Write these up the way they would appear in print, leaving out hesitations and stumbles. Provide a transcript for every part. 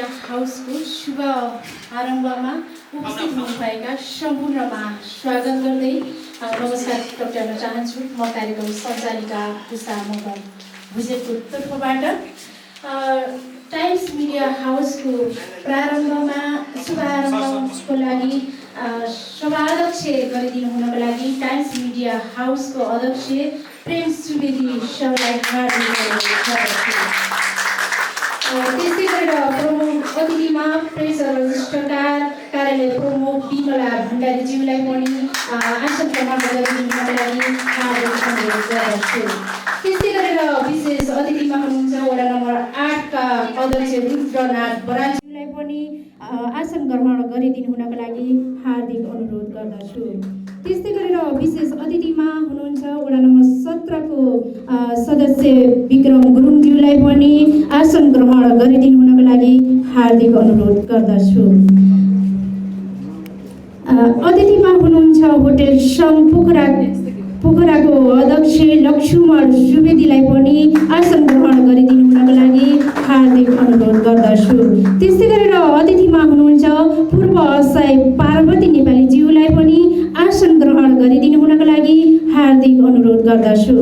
Media हाउसको शुभ आरम्भमा उपस्थित हुनुभएका सम्पूर्णमा स्वागत गर्दै नमस्कार टक्राउन चाहन्छु। म कार्यक्रम सञ्चालिका उषा मोहन भुजेलको तर्फबाट टाइम्स मिडिया हाउसको प्रारम्भमा शुभारम्भको लागि सभाध्यक्ष गरिदिनु हुनको लागि टाइम्स मिडिया हाउसको अध्यक्ष प्रेम सुवेदी सरलाई हार्दिक त्यस्तै गरेर प्रमुख अतिथिमा प्रेस रजिस्ट्रार कार्यालय प्रमुख विमला भण्डारीज्यूलाई पनि आसन ग्रहण गरिदिनुको लागि हार्दिक अनुरोध गर्दछु। त्यस्तै गरेर विशेष अतिथिमा हुनुहुन्छ वडा नम्बर 8 का अध्यक्ष रुद्रनाथ बराज्यूलाई पनि आसन ग्रहण गरिदिनु हुनको लागि हार्दिक अनुरोध गर्दछु। त्यस्तै गरेर विशेष अतिथिमा हुनुहुन्छ वडा नम्बर 17 को सदस्य विक्रम गुरुङज्यूलाई पनि आसन ग्रहण गरिदिनु हुनको लागि हार्दिक अनुरोध गर्दछु। अतिथिमा हुनुहुन्छ होटल सम पोखराको अध्यक्ष लक्ष्मण सुवेदीलाई पनि आसन ग्रहण गरिदिनु हुनको लागि हार्दिक अनुरोध गर्दछु। त्यस्तै गरेर अतिथिमा हुनुहुन्छ पूर्व असहाय पार्वती नेपाली ज्यूलाई पनि आसन ग्रहण गरिदिनु हुनको लागि हार्दिक अनुरोध गर्दछु।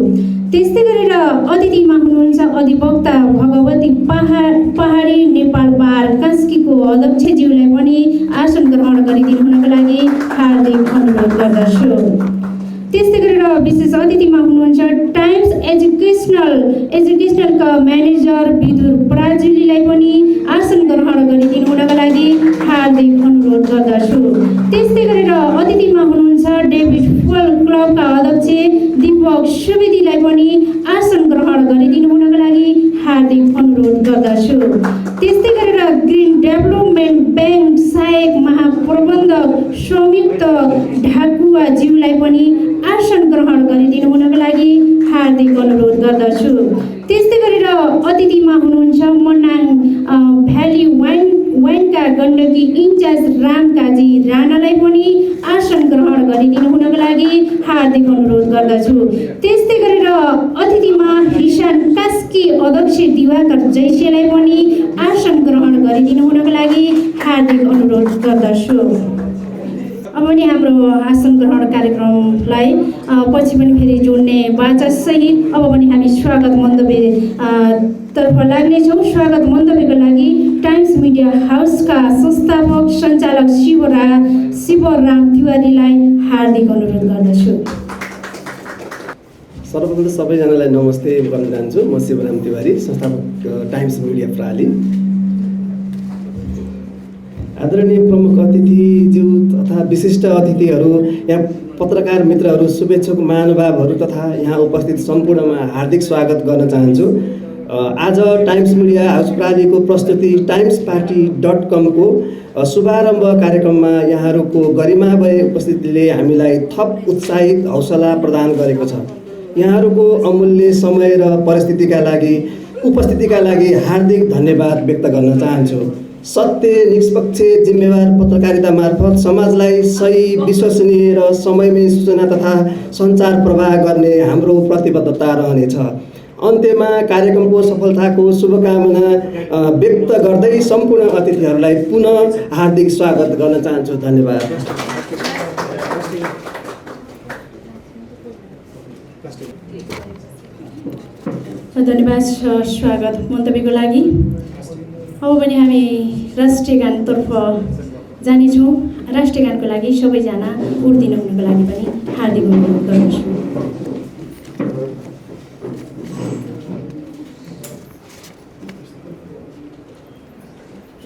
त्यस्तै गरेर अतिथिमा हुनुहुन्छ अधिवक्ता भगवती पहाडी नेपाल बार कास्कीको अध्यक्षज्यूलाई पनि आसन ग्रहण गरिदिनु हुनको लागि हार्दिक अनुरोध गर्दछु। त्यस्तै गरेर विशेष अतिथिमा हुनुहुन्छ टाइम्स एजुकेसनलका म्यानेजर विदुर पराजुलीलाई पनि आसन ग्रहण गरिदिनु हुनको लागि हार्दिक अनुरोध गर्दछु। त्यस्तै गरेर अतिथिमा हुनुहुन्छ डेभिड फुटबल क्लबका अध्यक्ष दीपक सुवेदीलाई पनि आसन ग्रहण गरिदिनु हुनको लागि हार्दिक अनुरोध गर्दछु। त्यस्तै गरेर ग्रिन डेभलपमेन्ट ब्याङ्क सहायक महाप्रबन्धक संयुक्त ढाकुवा ज्यूलाई पनि आसन ग्रहण गरिदिनु हुनको लागि हार्दिक अनुरोध गर्दछु। त्यस्तै गरेर अतिथिमा हुनुहुन्छ मनाङ भ्याली वाइनका गण्डकी इन्चार्ज रामकाजी राणालाई पनि आसन ग्रहण गरिदिनु हुनको लागि हार्दिक अनुरोध गर्दछु। त्यस्तै गरेर अतिथिमा हिसान कास्की अध्यक्ष दिवाकर जैसेलाई पनि आसन ग्रहण गरिदिनु हुनको लागि हार्दिक अनुरोध गर्दछु। अब पनि हाम्रो आसन ग्रहण कार्यक्रमलाई पछि पनि फेरि जोड्ने बाचासहित अब पनि हामी स्वागत मन्तव्य तर्फ लाग्नेछौँ। स्वागत मन्तव्यको लागि टाइम्स मिडिया हाउसका संस्थापक सञ्चालक शिवराम तिवारीलाई हार्दिक अनुरोध गर्दछु। सर्वप्रथम सबैजनालाई नमस्ते भन्न चाहन्छु। म शिवराम तिवारी, संस्थापक टाइम्स मिडिया प्राली। आदरणीय प्रमुख अतिथिज्यू तथा विशिष्ट अतिथिहरू, यहाँ पत्रकार मित्रहरू, शुभेच्छुक महानुभावहरू तथा यहाँ उपस्थित सम्पूर्णमा हार्दिक स्वागत गर्न चाहन्छु। आज टाइम्स मिडिया हाउस प्रालीको प्रस्तुति timesparty.com को शुभारम्भ कार्यक्रममा यहाँहरूको गरिमामय उपस्थितिले हामीलाई थप उत्साहित हौसला प्रदान गरेको छ। यहाँहरूको अमूल्य समय र उपस्थितिका लागि हार्दिक धन्यवाद व्यक्त गर्न चाहन्छु। सत्य, निष्पक्ष, जिम्मेवार पत्रकारिता मार्फत समाजलाई सही, विश्वसनीय र समयमै सूचना तथा सञ्चार प्रवाह गर्ने हाम्रो प्रतिबद्धता रहनेछ। अन्त्यमा कार्यक्रमको सफलताको शुभकामना व्यक्त गर्दै सम्पूर्ण अतिथिहरूलाई पुनः हार्दिक स्वागत गर्न चाहन्छु। धन्यवाद। धन्यवाद स्वागत मन्तव्यको लागि। अब पनि हामी राष्ट्रिय गानतर्फ जानेछौँ। राष्ट्रिय गानको लागि सबैजना उठ्दिनु हुनुको लागि पनि हार्दिक अनुरोध गर्दछु।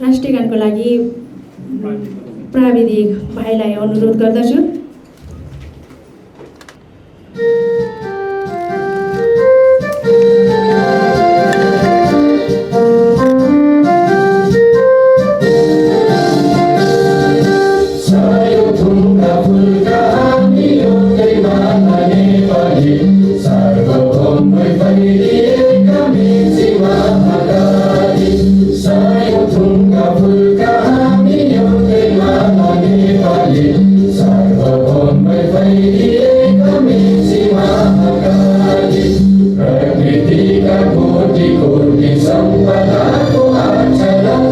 राष्ट्रिय गानको लागि प्राविधिक भाइलाई अनुरोध गर्दछु। प्रकृति का कोटि कोटि संपदा को आचरण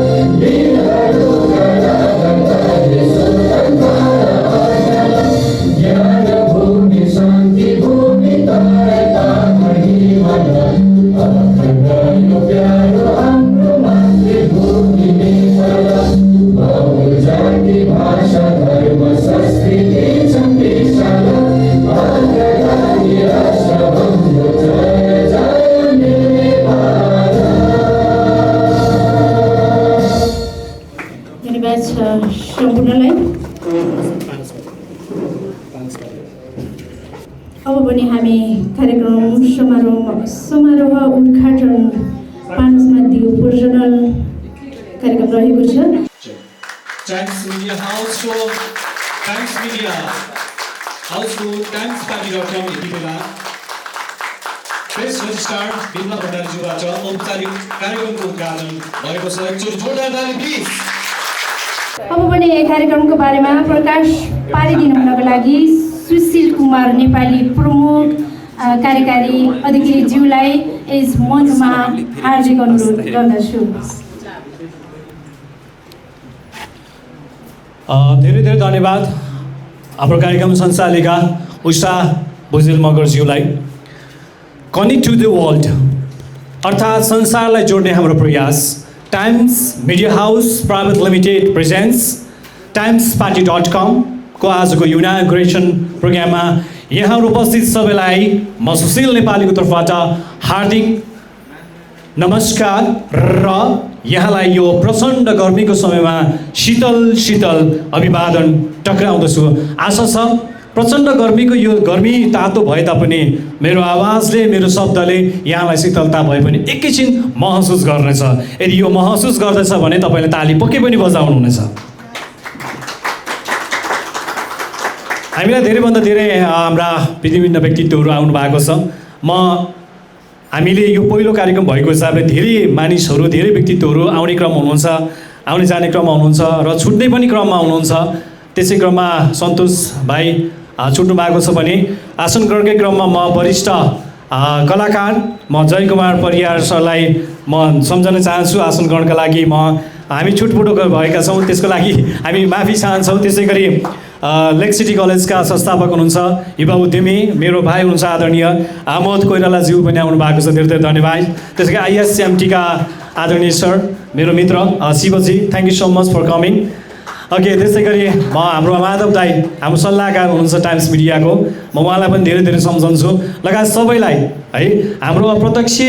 समारोह उद्घाटन पानसमा दियो प्रोजनल कार्यक्रम रहेको छ। टाइम्स मिडिया हाउसको timesparty.com यति बेला प्रेस रजिस्ट्रार बिमला भण्डारीज्यूबाट औपचारिक कार्यक्रमको उद्घाटन भएको छ। एकचोटि जोरदार ताली प्लिज। अब पनि कार्यक्रमको बारेमा प्रकाश पारिदिनु हुनको लागि सुशील कुमार नेपाली प्रमुख कार्यकारी अधिकारीज्यूलाई यस मञ्चमा हार्दिक अनुरोध गर्दछु। धेरै धेरै धन्यवाद हाम्रो कार्यक्रम सञ्चालिका उषा भुजेल मगरज्यूलाई। कनेक्ट टु द वर्ल्ड अर्थात् संसारलाई जोड्ने हाम्रो प्रयास Times Media House private limited presents timesparty.com को आजको इनागुरेसन प्रोग्राममा यहाँहरू उपस्थित सबैलाई म सुशील नेपालीको तर्फबाट हार्दिक नमस्कार र यहाँलाई यो प्रचण्ड गर्मीको समयमा शीतल शीतल अभिवादन टक्राउँदछु। आशा छ प्रचण्ड गर्मीको यो गर्मी तातो भए तापनि मेरो आवाजले मेरो शब्दले यहाँलाई शीतलता भए पनि एकैछिन महसुस गर्नेछ। यदि यो महसुस गर्दछ भने तपाईँले ताली पक्कै पनि बजाउनुहुनेछ। हामीलाई धेरैभन्दा धेरै हाम्रा विभिन्न व्यक्तित्वहरू आउनु भएको छ। हामीले यो पहिलो कार्यक्रम भएको हिसाबले धेरै मानिसहरू धेरै व्यक्तित्वहरू आउने क्रममा हुनुहुन्छ, आउने जाने क्रममा हुनुहुन्छ र छुट्ने पनि क्रममा हुनुहुन्छ। त्यसै क्रममा सन्तोष भाइ छुट्नु भएको छ भने आसन ग्रहणकै क्रममा म वरिष्ठ कलाकार म जय कुमार परियार सरलाई म सम्झन चाहन्छु। आसन ग्रहणका लागि हामी छुटपुट भएका छौँ, त्यसको लागि हामी माफी चाहन्छौँ। त्यसै गरी लेक सिटी कलेजका संस्थापक हुनुहुन्छ युवा उद्यमी मेरो भाइ हुनुहुन्छ आदरणीय आमोद कोइरालाज्यू पनि आउनु भएको छ, धेरै धेरै धन्यवाद। त्यसै गरी ISCMT का आदरणीय सर मेरो मित्र Shivji, thank you so much for coming. Okay, त्यसै गरी हाम्रो माधव दाई हाम्रो सल्लाहकार हुनुहुन्छ टाइम्स मिडियाको, म उहाँलाई पनि धेरै धेरै सम्झन्छु। लगायत सबैलाई है हाम्रो अप्रत्यक्ष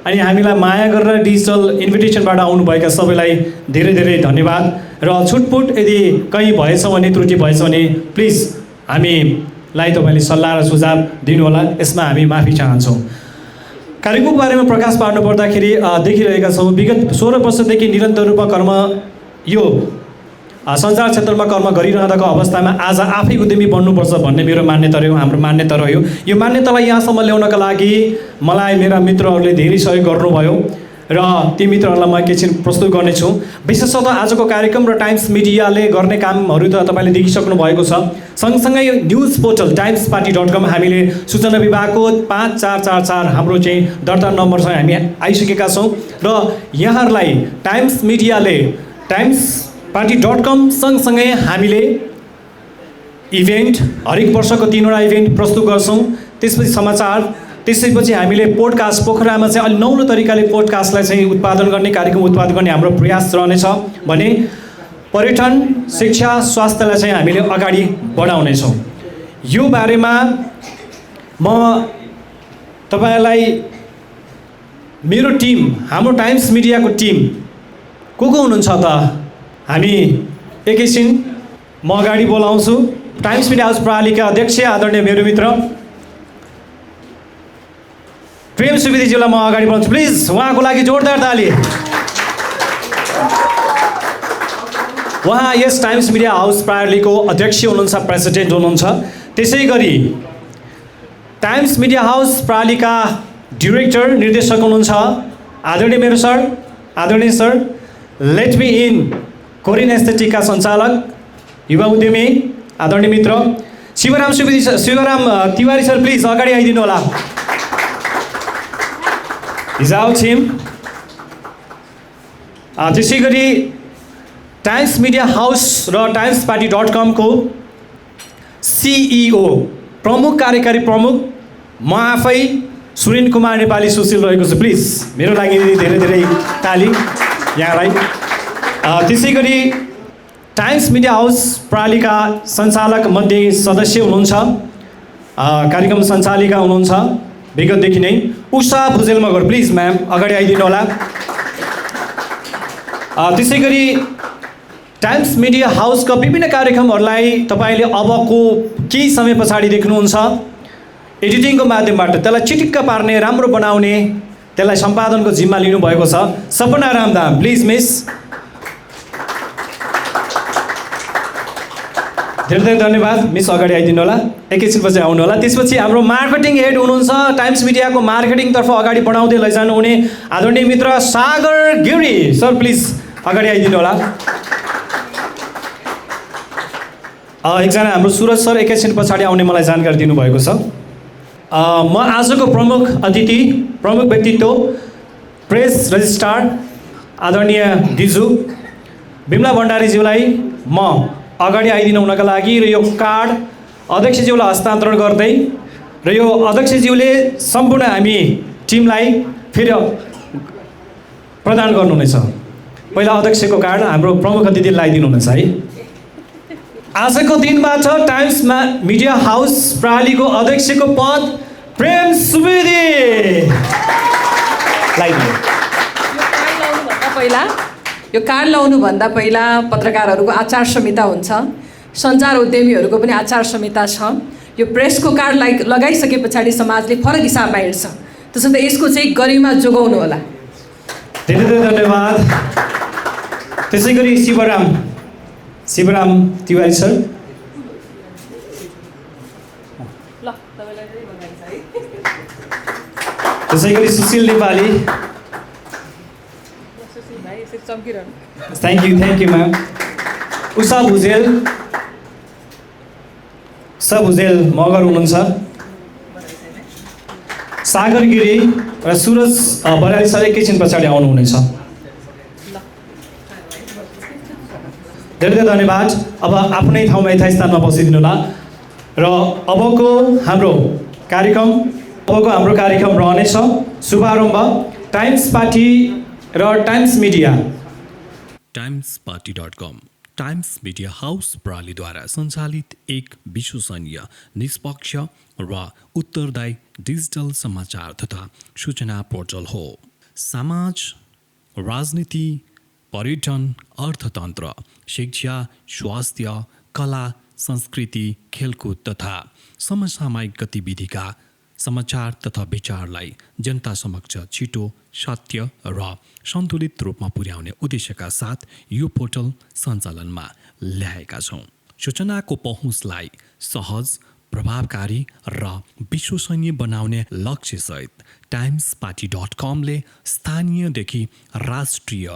अनि हामीलाई माया गरेर डिजिटल इन्भिटेसनबाट आउनुभएका सबैलाई धेरै धेरै धन्यवाद। र छुटपुट यदि कहीँ भएछ भने त्रुटि भएछ भने प्लिज हामीलाई तपाईँले सल्लाह र सुझाव दिनुहोला, यसमा हामी माफी चाहन्छौँ। कार्यक्रमको बारेमा प्रकाश पार्नु पर्दाखेरि देखिरहेका छौँ विगत 16 वर्षदेखि निरन्तर रूपमा यो सञ्चार क्षेत्रमा कर्म गरिरहँदाको अवस्थामा आज आफै उद्यमी बन्नुपर्छ भन्ने मेरो मान्यता रह्यो, हाम्रो मान्यता रह्यो। यो मान्यतालाई यहाँसम्म ल्याउनका लागि मलाई मेरा मित्रहरूले धेरै सहयोग गर्नुभयो र ती मित्रहरूलाई म एकैछिन प्रस्तुत गर्नेछु। विशेषतः आजको कार्यक्रम र टाइम्स मिडियाले गर्ने कामहरू त तपाईँले देखिसक्नु भएको छ। सँगसँगै न्युज पोर्टल timesparty.com हामीले सूचना विभागको 5444 हाम्रो चाहिँ दर्ता नम्बर छ, हामी आइसकेका छौँ र यहाँहरूलाई टाइम्स मिडियाले timesparty.com सँगसँगै हामीले इभेन्ट हरेक वर्षको 3वटा इभेन्ट प्रस्तुत गर्छौँ। त्यसपछि समाचार, त्यसैपछि हामीले पोडकास्ट पोखरामा चाहिँ अलि नौलो तरिकाले पोडकास्टलाई चाहिँ उत्पादन गर्ने कार्यक्रम उत्पादन गर्ने हाम्रो प्रयास रहनेछ भने पर्यटन शिक्षा स्वास्थ्यलाई चाहिँ हामीले अगाडि बढाउनेछौँ। यो बारेमा म तपाईँलाई मेरो टिम हाम्रो टाइम्स मिडियाको टिम को हुनुहुन्छ त हामी एकैछिन म अगाडि बोलाउँछु। टाइम्स मिडिया हाउस प्रणालीका अध्यक्ष आदरणीय मेरो मित्र प्रेम सुवेदीज्यूलाई म अगाडि बढाउँछु। प्लिज उहाँको लागि जोरदार ताली। उहाँ यस टाइम्स मिडिया हाउस प्रणालीको अध्यक्ष हुनुहुन्छ, प्रेसिडेन्ट हुनुहुन्छ। त्यसै गरी टाइम्स मिडिया हाउस प्रणालीका डिरेक्टर निर्देशक हुनुहुन्छ आदरणीय मेरो सर, आदरणीय sir let me in Korean एस्थेटिकका सञ्चालक युवा उद्यमी आदरणीय मित्र शिवराम तिवारी सर, प्लिज अगाडि आइदिनु होला। त्यसै गरी टाइम्स मिडिया हाउस र timesparty.com को CEO प्रमुख कार्यकारी प्रमुख म आफै सुरेन कुमार नेपाली सुशील रहेको छु। प्लिज मेरो लागि धेरै धेरै ताली यहाँलाई। त्यसै गरी टाइम्स मिडिया हाउस प्रणालीका सञ्चालक मध्ये सदस्य हुनुहुन्छ, कार्यक्रम सञ्चालिका हुनुहुन्छ विगतदेखि नै उषा भुजेल मगर, प्लिज म्याम अगाडि आइदिनु होला। त्यसै गरी टाइम्स मिडिया हाउसका विभिन्न कार्यक्रमहरूलाई तपाईँले अबको केही समय पछाडि देख्नुहुन्छ। एडिटिङको माध्यमबाट त्यसलाई चिटिक्क पार्ने, राम्रो बनाउने, त्यसलाई सम्पादनको जिम्मा लिनुभएको छ सपना रामधाम। Please miss. धेरै धेरै धन्यवाद मिस, अगाडि आइदिनु होला, एकैछिनपछि आउनु होला। त्यसपछि हाम्रो मार्केटिङ हेड हुनुहुन्छ, टाइम्स मिडियाको मार्केटिङतर्फ अगाडि बढाउँदै लैजानुहुने आदरणीय मित्र सागर गिरी सर, प्लिज अगाडि आइदिनु होला। एकजना हाम्रो सुरज सर एकैछिन पछाडि आउने मलाई जानकारी दिनुभएको छ। म आजको प्रमुख अतिथि, प्रमुख व्यक्तित्व, प्रेस रजिस्ट्रार आदरणीय दिजु बिमला भण्डारीज्यूलाई म अगाडि आइदिनु हुनका लागि र यो कार्ड अध्यक्षज्यूलाई हस्तान्तरण गर्दै र यो अध्यक्षज्यूले सम्पूर्ण हामी टिमलाई फेरि प्रदान गर्नुहुनेछ। पहिला अध्यक्षको कार्ड हाम्रो प्रमुख अतिथिले लगाइदिनुहुनेछ है। आजको दिनबाट टाइम्समा मिडिया हाउस प्रालीको अध्यक्षको पद प्रेम सुवेदी यो कार्ड लाउनुभन्दा पहिला पत्रकारहरूको आचार संहिता हुन्छ, सञ्चार उद्यमीहरूको पनि आचार संहिता छ। यो प्रेसको कार्ड लगाइसके पछाडि समाजले फरक हिसाबमा हिँड्छ, त्यसो त यसको चाहिँ गरिमा जोगाउनु होला। धेरै धेरै धन्यवाद। त्यसै गरी शिवराम तिवारी सर। त्यसै गरी Sushil Nepali. Thank you ma'am. Usha Bhujel Magar हुनुहुन्छ। सागर गिरी र सुरज बराली सर एकैछिन पछाडि आउनुहुनेछ। धेरै धेरै धन्यवाद। अब आफ्नै ठाउँमा यथास्थानमा बसिदिनु होला र अबको हाम्रो कार्यक्रम रहनेछ शुभारम्भ टाइम्स पार्टी र Times Media. timesparty.com Times Media House प्रालीद्वारा सञ्चालित एक विश्वसनीय, निष्पक्ष र उत्तरदायी डिजिटल समाचार तथा सूचना पोर्टल हो। समाज, राजनीति, पर्यटन, अर्थतन्त्र, शिक्षा, स्वास्थ्य, कला, संस्कृति, खेलकुद तथा समसामयिक गतिविधिका समाचार तथा विचारलाई जनता समक्ष छिटो, सत्य र सन्तुलित रूपमा पुर्याउने उद्देश्यका साथ यो पोर्टल सञ्चालनमा ल्याएका छौँ। सूचनाको पहुँचलाई सहज, प्रभावकारी र विश्वसनीय बनाउने लक्ष्यसहित timesparty.com-ले स्थानीयदेखि राष्ट्रिय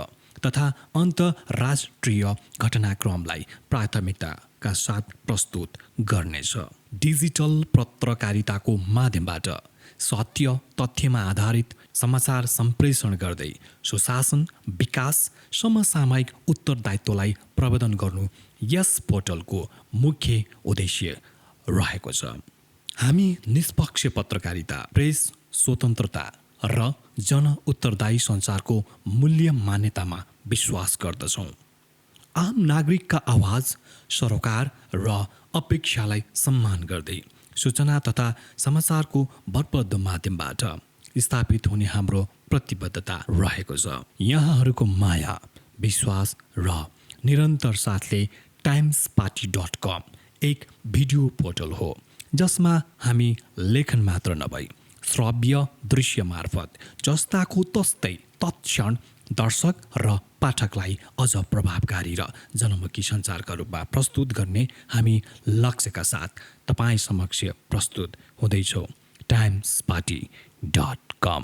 तथा अन्तर्राष्ट्रिय घटनाक्रमलाई प्राथमिकताका साथ प्रस्तुत गर्नेछ। डिजिटल पत्रकारिताको माध्यमबाट सत्य तथ्यमा आधारित समाचार सम्प्रेषण गर्दै सुशासन, विकास, समसामयिक उत्तरदायित्वलाई प्रवर्धन गर्नु यस पोर्टलको मुख्य उद्देश्य रहेको छ। हामी निष्पक्ष पत्रकारिता, प्रेस स्वतन्त्रता र जन उत्तरदायी सञ्चारको मूल्य मान्यतामा विश्वास गर्दछौँ। आम नागरिकका आवाज, सरोकार र अपेक्षालाई सम्मान गर्दै सूचना तथा समाचारको भरपर्दो माध्यमबाट स्थापित हुने हाम्रो प्रतिबद्धता रहेको छ। यहाँहरूको माया, विश्वास र निरन्तर साथले timesparty.com एक भिडियो पोर्टल हो जसमा हामी लेखन मात्र नभई श्रव्य दृश्य मार्फत जस्ताको तस्तै तत्क्षण दर्शक र पाठकलाई अझ प्रभावकारी र जनमुखी सञ्चारका रूपमा प्रस्तुत गर्ने हामी लक्ष्यका साथ तपाईँ समक्ष प्रस्तुत हुँदैछौँ। timesparty.com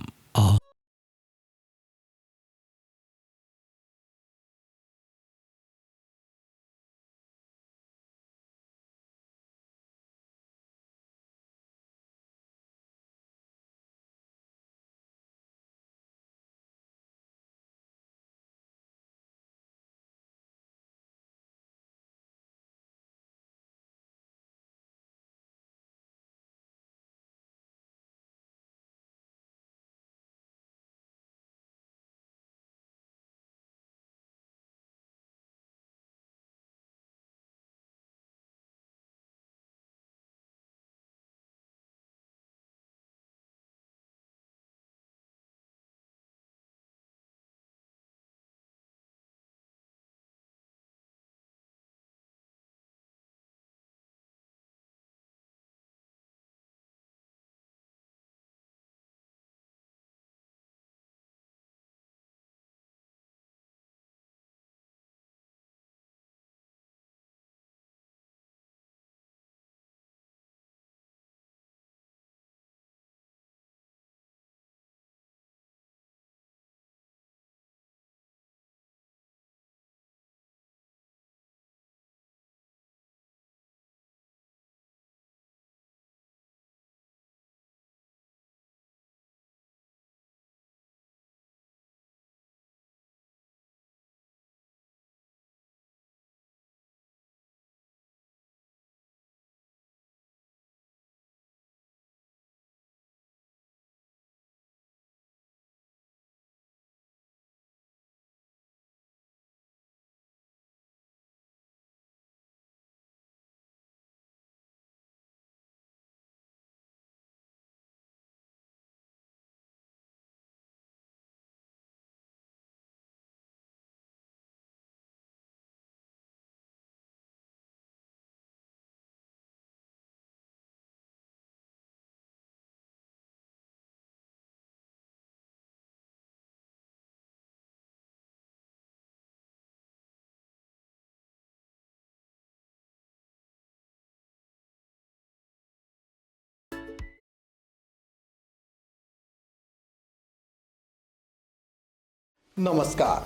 नमस्कार,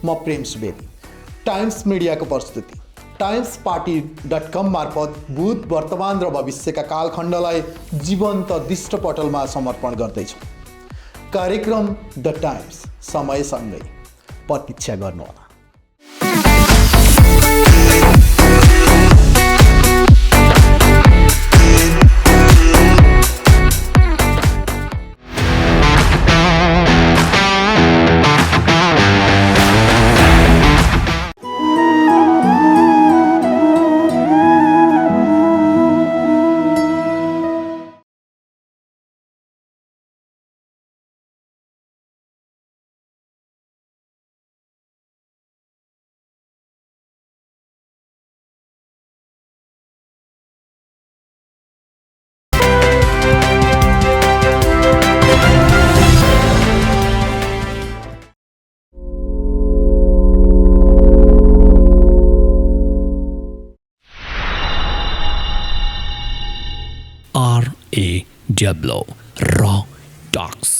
म प्रेम सुवेदी। टाइम्स मिडियाको प्रस्तुति timesparty.com मार्फत भूत, वर्तमान र भविष्यका कालखण्डलाई जीवन्त दृष्टपटलमा समर्पण गर्दैछौँ। कार्यक्रम द टाइम्स समयसँगै प्रतीक्षा गर्नुहोला। RAW Raw Talks,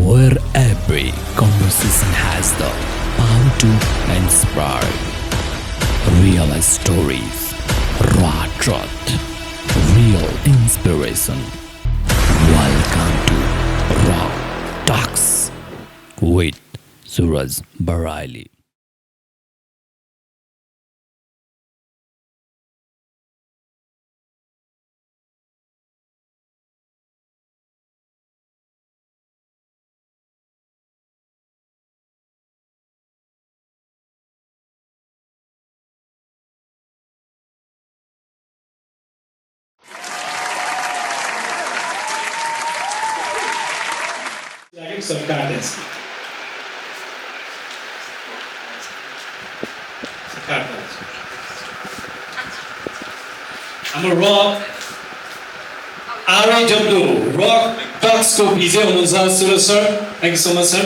where every conversation has the power to inspire. Real stories, raw truth, real inspiration. Welcome to Raw Talks with Suraj Baraili. Some cards. हाम्रो रक RAW रक टक्सको भिजे हुनुहुन्छ Suraj sir. Thank you so much sir.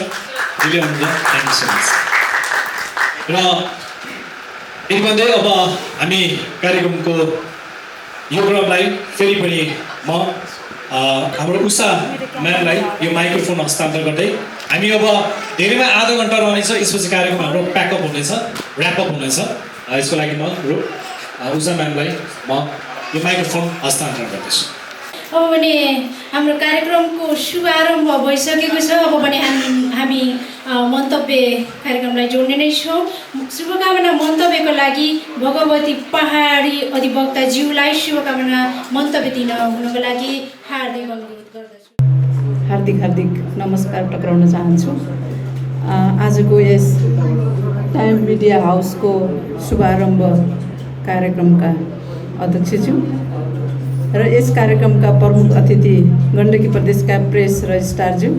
दिदी हुनुहुन्छ, thank you so much. र यति भन्दै अब हामी कार्यक्रमको यो क्रमलाई फेरि पनि म हाम्रो उषा म्यामलाई यो माइक्रोफोन हस्तान्तरण गर्दै हामी अब धेरैमा आधा घन्टा रहनेछ। यसपछि कार्यक्रम हाम्रो प्याकअप हुनेछ, ऱ्यापअप हुनेछ। यसको लागि म उषा म्यामलाई म यो माइक्रोफोन हस्तान्तरण गर्दैछु। अब भने हाम्रो कार्यक्रमको शुभारम्भ भइसकेको छ। अब भने हामी मन्तव्य कार्यक्रमलाई जोड्ने नै छौँ। शुभकामना मन्तव्यको लागि भगवती पहाडी अधिवक्ताज्यूलाई शुभकामना मन्तव्य दिन हुनको लागि हार्दिक अनुरोध गर्दछु। हार्दिक नमस्कार टक्राउन चाहन्छु। आजको यस टाइम मिडिया हाउसको शुभारम्भ कार्यक्रमका अध्यक्षज्यू र यस कार्यक्रमका प्रमुख अतिथि गण्डकी प्रदेशका प्रेस रजिस्ट्रारज्यू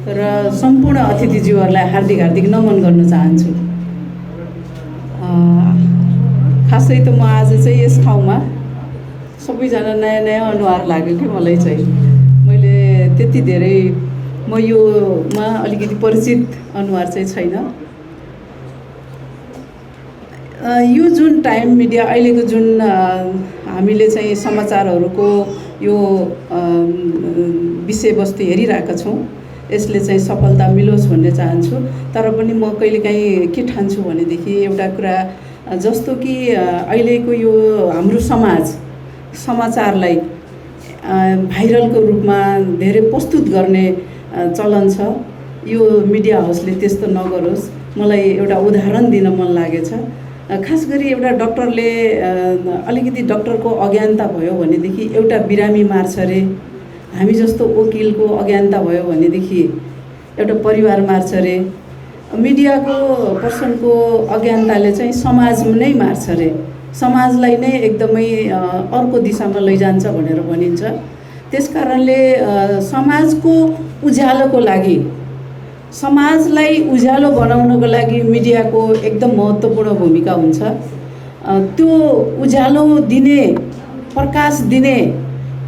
र सम्पूर्ण अतिथिज्यूहरूलाई हार्दिक नमन गर्न चाहन्छु। खासै त म आज चाहिँ यस ठाउँमा सबैजना नयाँ अनुहार लाग्यो कि मलाई चाहिँ। मैले त्यति धेरै म योमा अलिकति परिचित अनुहार चाहिँ छैन। यो जुन टाइम मिडिया अहिलेको जुन हामीले चाहिँ समाचारहरूको यो विषयवस्तु हेरिरहेका छौँ, यसले चाहिँ सफलता मिलोस् भन्ने चाहन्छु। तर पनि म कहिलेकाहीँ के ठान्छु भनेदेखि एउटा कुरा जस्तो कि अहिलेको यो हाम्रो समाचारलाई भाइरलको रूपमा धेरै प्रस्तुत गर्ने चलन छ। यो मिडिया हाउसले त्यस्तो नगरोस्। मलाई एउटा उदाहरण दिन मन लागेछ। खास गरी एउटा डक्टरले अलिकति डक्टरको अज्ञानता भयो भनेदेखि एउटा बिरामी मार्छ अरे। हामी जस्तो वकिलको अज्ञानता भयो भनेदेखि एउटा परिवार मार्छ अरे। मिडियाको पर्सनको अज्ञानताले चाहिँ समाज नै मार्छ अरे, समाजलाई नै एकदमै अर्को दिशामा लैजान्छ भनेर भनिन्छ। त्यस कारणले समाजको उज्यालोको लागि, समाजलाई उज्यालो बनाउनको लागि मिडियाको एकदम महत्त्वपूर्ण भूमिका हुन्छ। त्यो उज्यालो दिने, प्रकाश दिने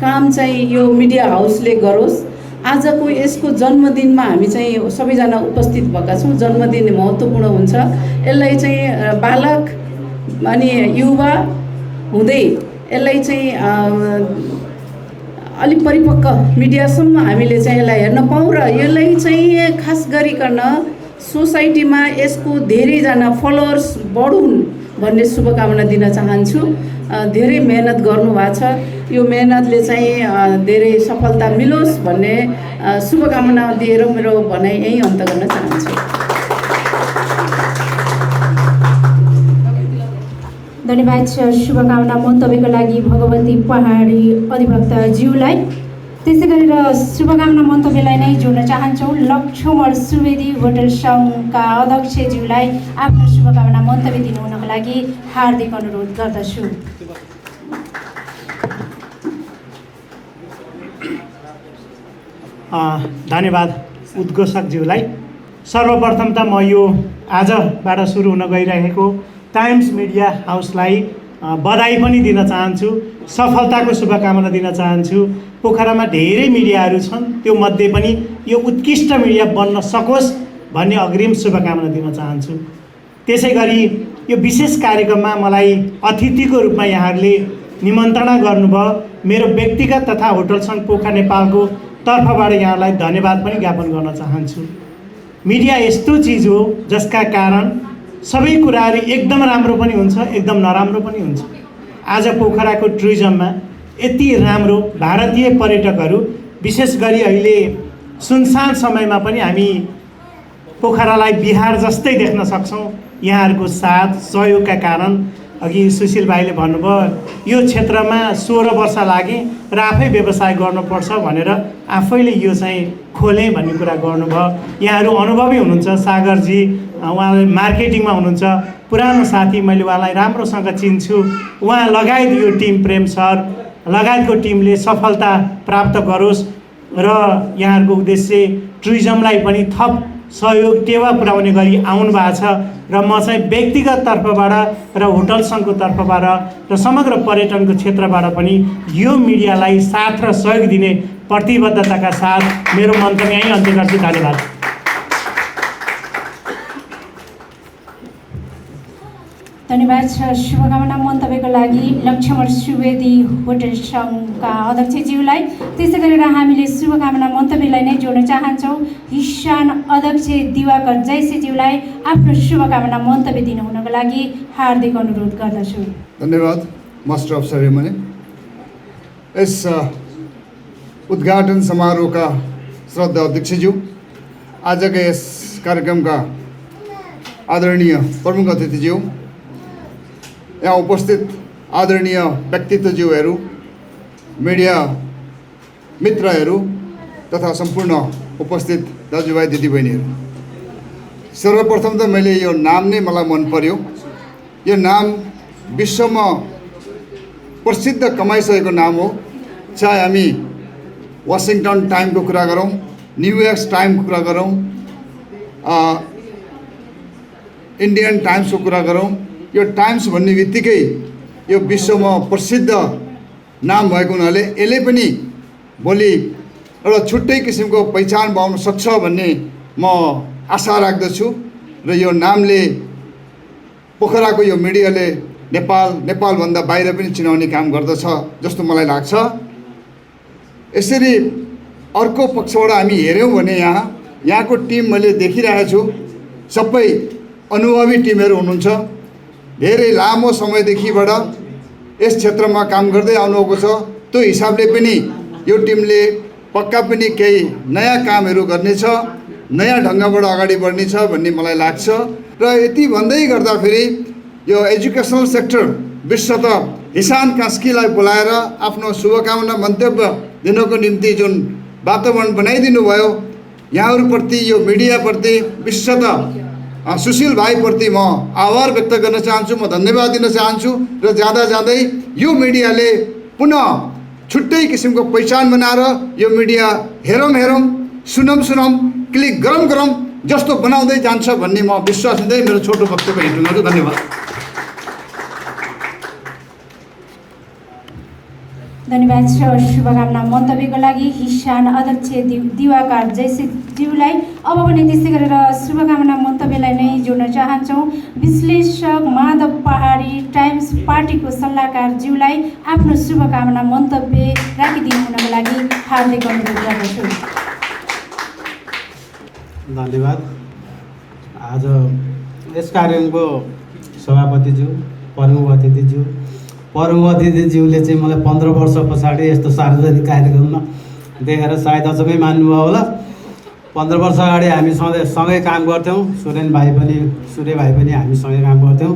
काम चाहिँ यो मिडिया हाउसले गरोस्। आजको यसको जन्मदिनमा हामी चाहिँ सबैजना उपस्थित भएका छौँ। जन्मदिन महत्त्वपूर्ण हुन्छ। यसलाई चाहिँ बालक अनि युवा हुँदै यसलाई चाहिँ अलिक परिपक्व मिडियासम्म हामीले चाहिँ यसलाई हेर्न पाऊँ र यसलाई चाहिँ खास गरिकन सोसाइटीमा यसको धेरैजना फलोवर्स बढुन् भन्ने शुभकामना दिन चाहन्छु। धेरै मेहनत गर्नुभएको छ, यो मेहनतले चाहिँ धेरै सफलता मिलोस् भन्ने शुभकामना दिएर मेरो भनाइ यहीँ अन्त गर्न चाहन्छु। धन्यवाद छ शुभकामना मन्तव्यको लागि भगवती पहाडी अधिवक्ताज्यूलाई। त्यसै गरेर शुभकामना मन्तव्यलाई नै जोड्न चाहन्छौँ लक्ष्मण सुवेदी होटल सङ्घका अध्यक्षज्यूलाई आफ्नो शुभकामना मन्तव्य दिनु हुनको लागि हार्दिक अनुरोध गर्दछु। धन्यवाद उद्घोषकज्यूलाई। सर्वप्रथम त म यो आजबाट सुरु हुन गइरहेको टाइम्स मिडिया हाउसलाई बधाई पनि दिन चाहन्छु, सफलताको शुभकामना दिन चाहन्छु। पोखरामा धेरै मिडियाहरू छन्, त्यो मध्ये पनि यो उत्कृष्ट मिडिया बन्न सकोस् भन्ने अग्रिम शुभकामना दिन चाहन्छु। त्यसै गरी यो विशेष कार्यक्रममा मलाई अतिथिको रूपमा यहाँहरूले निमन्त्रणा गर्नुभयो। मेरो व्यक्तिगत तथा होटल सङ्घ पोखरा नेपालको तर्फबाट यहाँलाई धन्यवाद पनि ज्ञापन गर्न चाहन्छु। मिडिया यस्तो चिज हो जसका कारण सबै कुराहरू एकदम राम्रो पनि हुन्छ, एकदम नराम्रो पनि हुन्छ। आज पोखराको टुरिज्ममा यति राम्रो भारतीय पर्यटकहरू, विशेष गरी अहिले सुनसान समयमा पनि हामी पोखरालाई बिहार जस्तै देख्न सक्छौँ यहाँहरूको साथ सहयोगका कारण। अघि सुशील भाइले भन्नुभयो यो क्षेत्रमा 16 वर्ष लागे र आफै व्यवसाय गर्नुपर्छ भनेर आफैले यो चाहिँ खोलेँ भन्ने कुरा गर्नुभयो। यहाँहरू अनुभवी हुनुहुन्छ, सागरजी उहाँले मार्केटिङमा हुनुहुन्छ, पुरानो साथी, मैले उहाँलाई राम्रोसँग चिन्छु। उहाँ लगायत यो टिम, प्रेम सर लगायतको टिमले सफलता प्राप्त गरोस् र यहाँहरूको उद्देश्य टुरिज्मलाई पनि थप सहयोग टेवा पुर्याउने गरी आउनु भएको छ र म चाहिँ व्यक्तिगत तर्फबाट र होटल सङ्घको तर्फबाट र समग्र पर्यटनको क्षेत्रबाट पनि यो मिडियालाई साथ र सहयोग दिने प्रतिबद्धताका साथ मेरो मन्तव्य यहीँ अन्त्य गर्छु। धन्यवाद। धन्यवाद छ शुभकामना मन्तव्यको लागि लक्ष्मण सुवेदी होटल सङ्घका अध्यक्षज्यूलाई। त्यसै गरेर हामीले शुभकामना मन्तव्यलाई नै जोड्न चाहन्छौँ हिसान अध्यक्ष दिवाकर जैसेज्यूलाई आफ्नो शुभकामना मन्तव्य दिनु हुनको लागि हार्दिक अनुरोध गर्दछु। धन्यवाद मास्टर अफ सेरेमनी। यस उद्घाटन समारोहका श्रद्धा अध्यक्षज्यू, आजका यस कार्यक्रमका आदरणीय प्रमुख अतिथिज्यू, यहाँ उपस्थित आदरणीय व्यक्तित्वज्यूहरू, मिडिया मित्रहरू तथा सम्पूर्ण उपस्थित दाजुभाइ दिदीबहिनीहरू, सर्वप्रथम त मैले यो नाम नै मलाई मन पर्यो। यो नाम विश्वमा प्रसिद्ध कमाइसकेको नाम हो। चाहे हामी वासिङटन टाइमको कुरा गरौँ, न्युयोर्क टाइमको कुरा गरौँ, इन्डियन टाइम्सको कुरा गरौँ, यो टाइम्स भन्ने बित्तिकै यो विश्वमा प्रसिद्ध नाम भएको हुनाले यसले पनि भोलि एउटा छुट्टै किसिमको पहिचान पाउन सक्छ भन्ने म आशा राख्दछु र यो नामले पोखराको यो मिडियाले नेपालभन्दा बाहिर पनि चिनाउने काम गर्दछ जस्तो मलाई लाग्छ। यसरी अर्को पक्षबाट हामी हेऱ्यौँ भने यहाँको टिम मैले देखिरहेको छु, सबै अनुभवी टिमहरू हुनुहुन्छ। धेरै लामो समयदेखिबाट यस क्षेत्रमा काम गर्दै आउनुभएको छ। त्यो हिसाबले पनि यो टिमले पक्का पनि केही नयाँ कामहरू गर्नेछ, नयाँ ढङ्गबाट अगाडि बढ्नेछ भन्ने मलाई लाग्छ। र यति भन्दै गर्दाखेरि यो एजुकेसनल सेक्टर विशेषत हिसान कास्कीलाई बोलाएर आफ्नो शुभकामना मन्तव्य दिनको निम्ति जुन वातावरण बनाइदिनु भयो, यहाँहरूप्रति, यो मिडियाप्रति, विशेषत सुशील भाइप्रति म आभार व्यक्त गर्न चाहन्छु, म धन्यवाद दिन चाहन्छु। र जाँदै यो मिडियाले पुनः छुट्टै किसिमको पहिचान बनाएर यो मिडिया हेरौँ, सुनौँ, क्लिक गरौँ जस्तो बनाउँदै जान्छ भन्ने म विश्वास दिँदै मेरो छोटो वक्तव्य हेर्नु। धन्यवाद। धन्यवाद छ शुभकामना मन्तव्यको लागि हिसान अध्यक्ष दिवाकर जयसिंहज्यूलाई। अब पनि त्यस्तै गरेर शुभकामना मन्तव्यलाई नै जोड्न चाहन्छौँ विश्लेषक माधव पहाडी टाइम्स पार्टीको सल्लाहकारज्यूलाई आफ्नो शुभकामना मन्तव्य राखिदिनु हुनको लागि हार्दिक अनुरोध गर्दछु। धन्यवाद। आज यस कार्यक्रमको सभापतिज्यू प्रमुख अतिथिज्यूले चाहिँ मलाई 15 वर्ष पछाडि यस्तो सार्वजनिक कार्यक्रममा देखेर सायद अचम्मै मान्नुभयो होला। 15 वर्ष अगाडि हामी सँगै काम गर्थ्यौँ। सूर्य भाइ पनि हामी सँगै काम गर्थ्यौँ।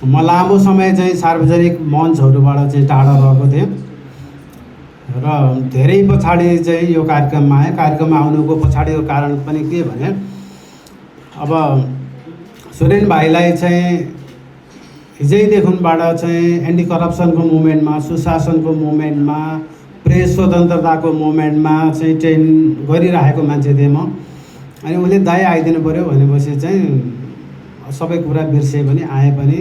म लामो समय चाहिँ सार्वजनिक मञ्चहरूबाट चाहिँ टाढा रहेको थिएँ र धेरै पछाडि चाहिँ यो कार्यक्रममा आएँ। कार्यक्रममा आउनुको पछाडिको कारण पनि के भने अब सूर्य भाइलाई चाहिँ हिजैदेखिबाट चाहिँ एन्टी करप्सनको मुभमेन्टमा, सुशासनको मुभमेन्टमा, प्रेस स्वतन्त्रताको मुभमेन्टमा चाहिँ ट्रेन गरिरहेको मान्छे थिएँ म। अनि उसले दाइ आइदिनु पऱ्यो भनेपछि चाहिँ सबै कुरा बिर्से पनि आए पनि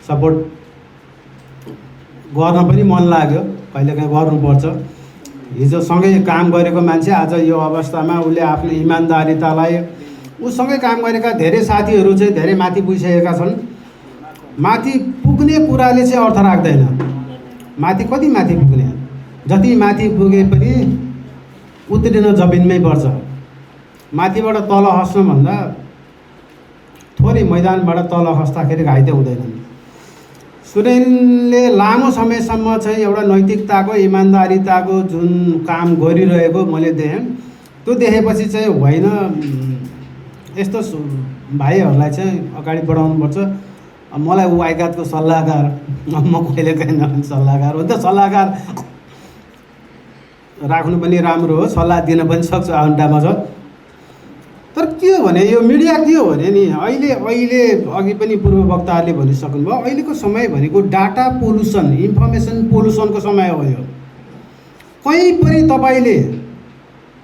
सपोर्ट गर्न पनि मन लाग्यो। कहिलेकाहीँ गर्नुपर्छ। हिजो सँगै काम गरेको मान्छे आज यो अवस्थामा उसले आफ्नो इमान्दारितालाई उसँगै काम गरेका धेरै साथीहरू चाहिँ धेरै माथि पुगिसकेका छन्। माथि पुग्ने कुराले चाहिँ अर्थ राख्दैन। माथि कति माथि पुग्ने, जति माथि पुगे पनि उत्रिन जमिनमै पर्छ। माथिबाट तल खस्नुभन्दा थोरै मैदानबाट तल खस्दाखेरि घाइते हुँदैनन्। सुरेनले लामो समयसम्म चाहिँ एउटा नैतिकताको इमान्दारिताको जुन काम गरिरहेको मैले देखेँ। त्यो देखेपछि चाहिँ होइन यस्तो भाइहरूलाई चाहिँ अगाडि बढाउनुपर्छ। मलाई ऊ आइकातको सल्लाहकार, म कहिलेकाहीँ नभए सल्लाहकार हो। त सल्लाहकार राख्नु पनि राम्रो हो, सल्लाह दिन पनि सक्छु आउन्टामा छ। तर के हो भने यो मिडिया के हो भने नि अहिले अघि पनि पूर्व वक्ताहरूले भनिसक्नुभयो, अहिलेको समय भनेको डाटा पोल्युसन, इन्फर्मेसन पोल्युसनको समय हो यो। कहीँ पनि तपाईँले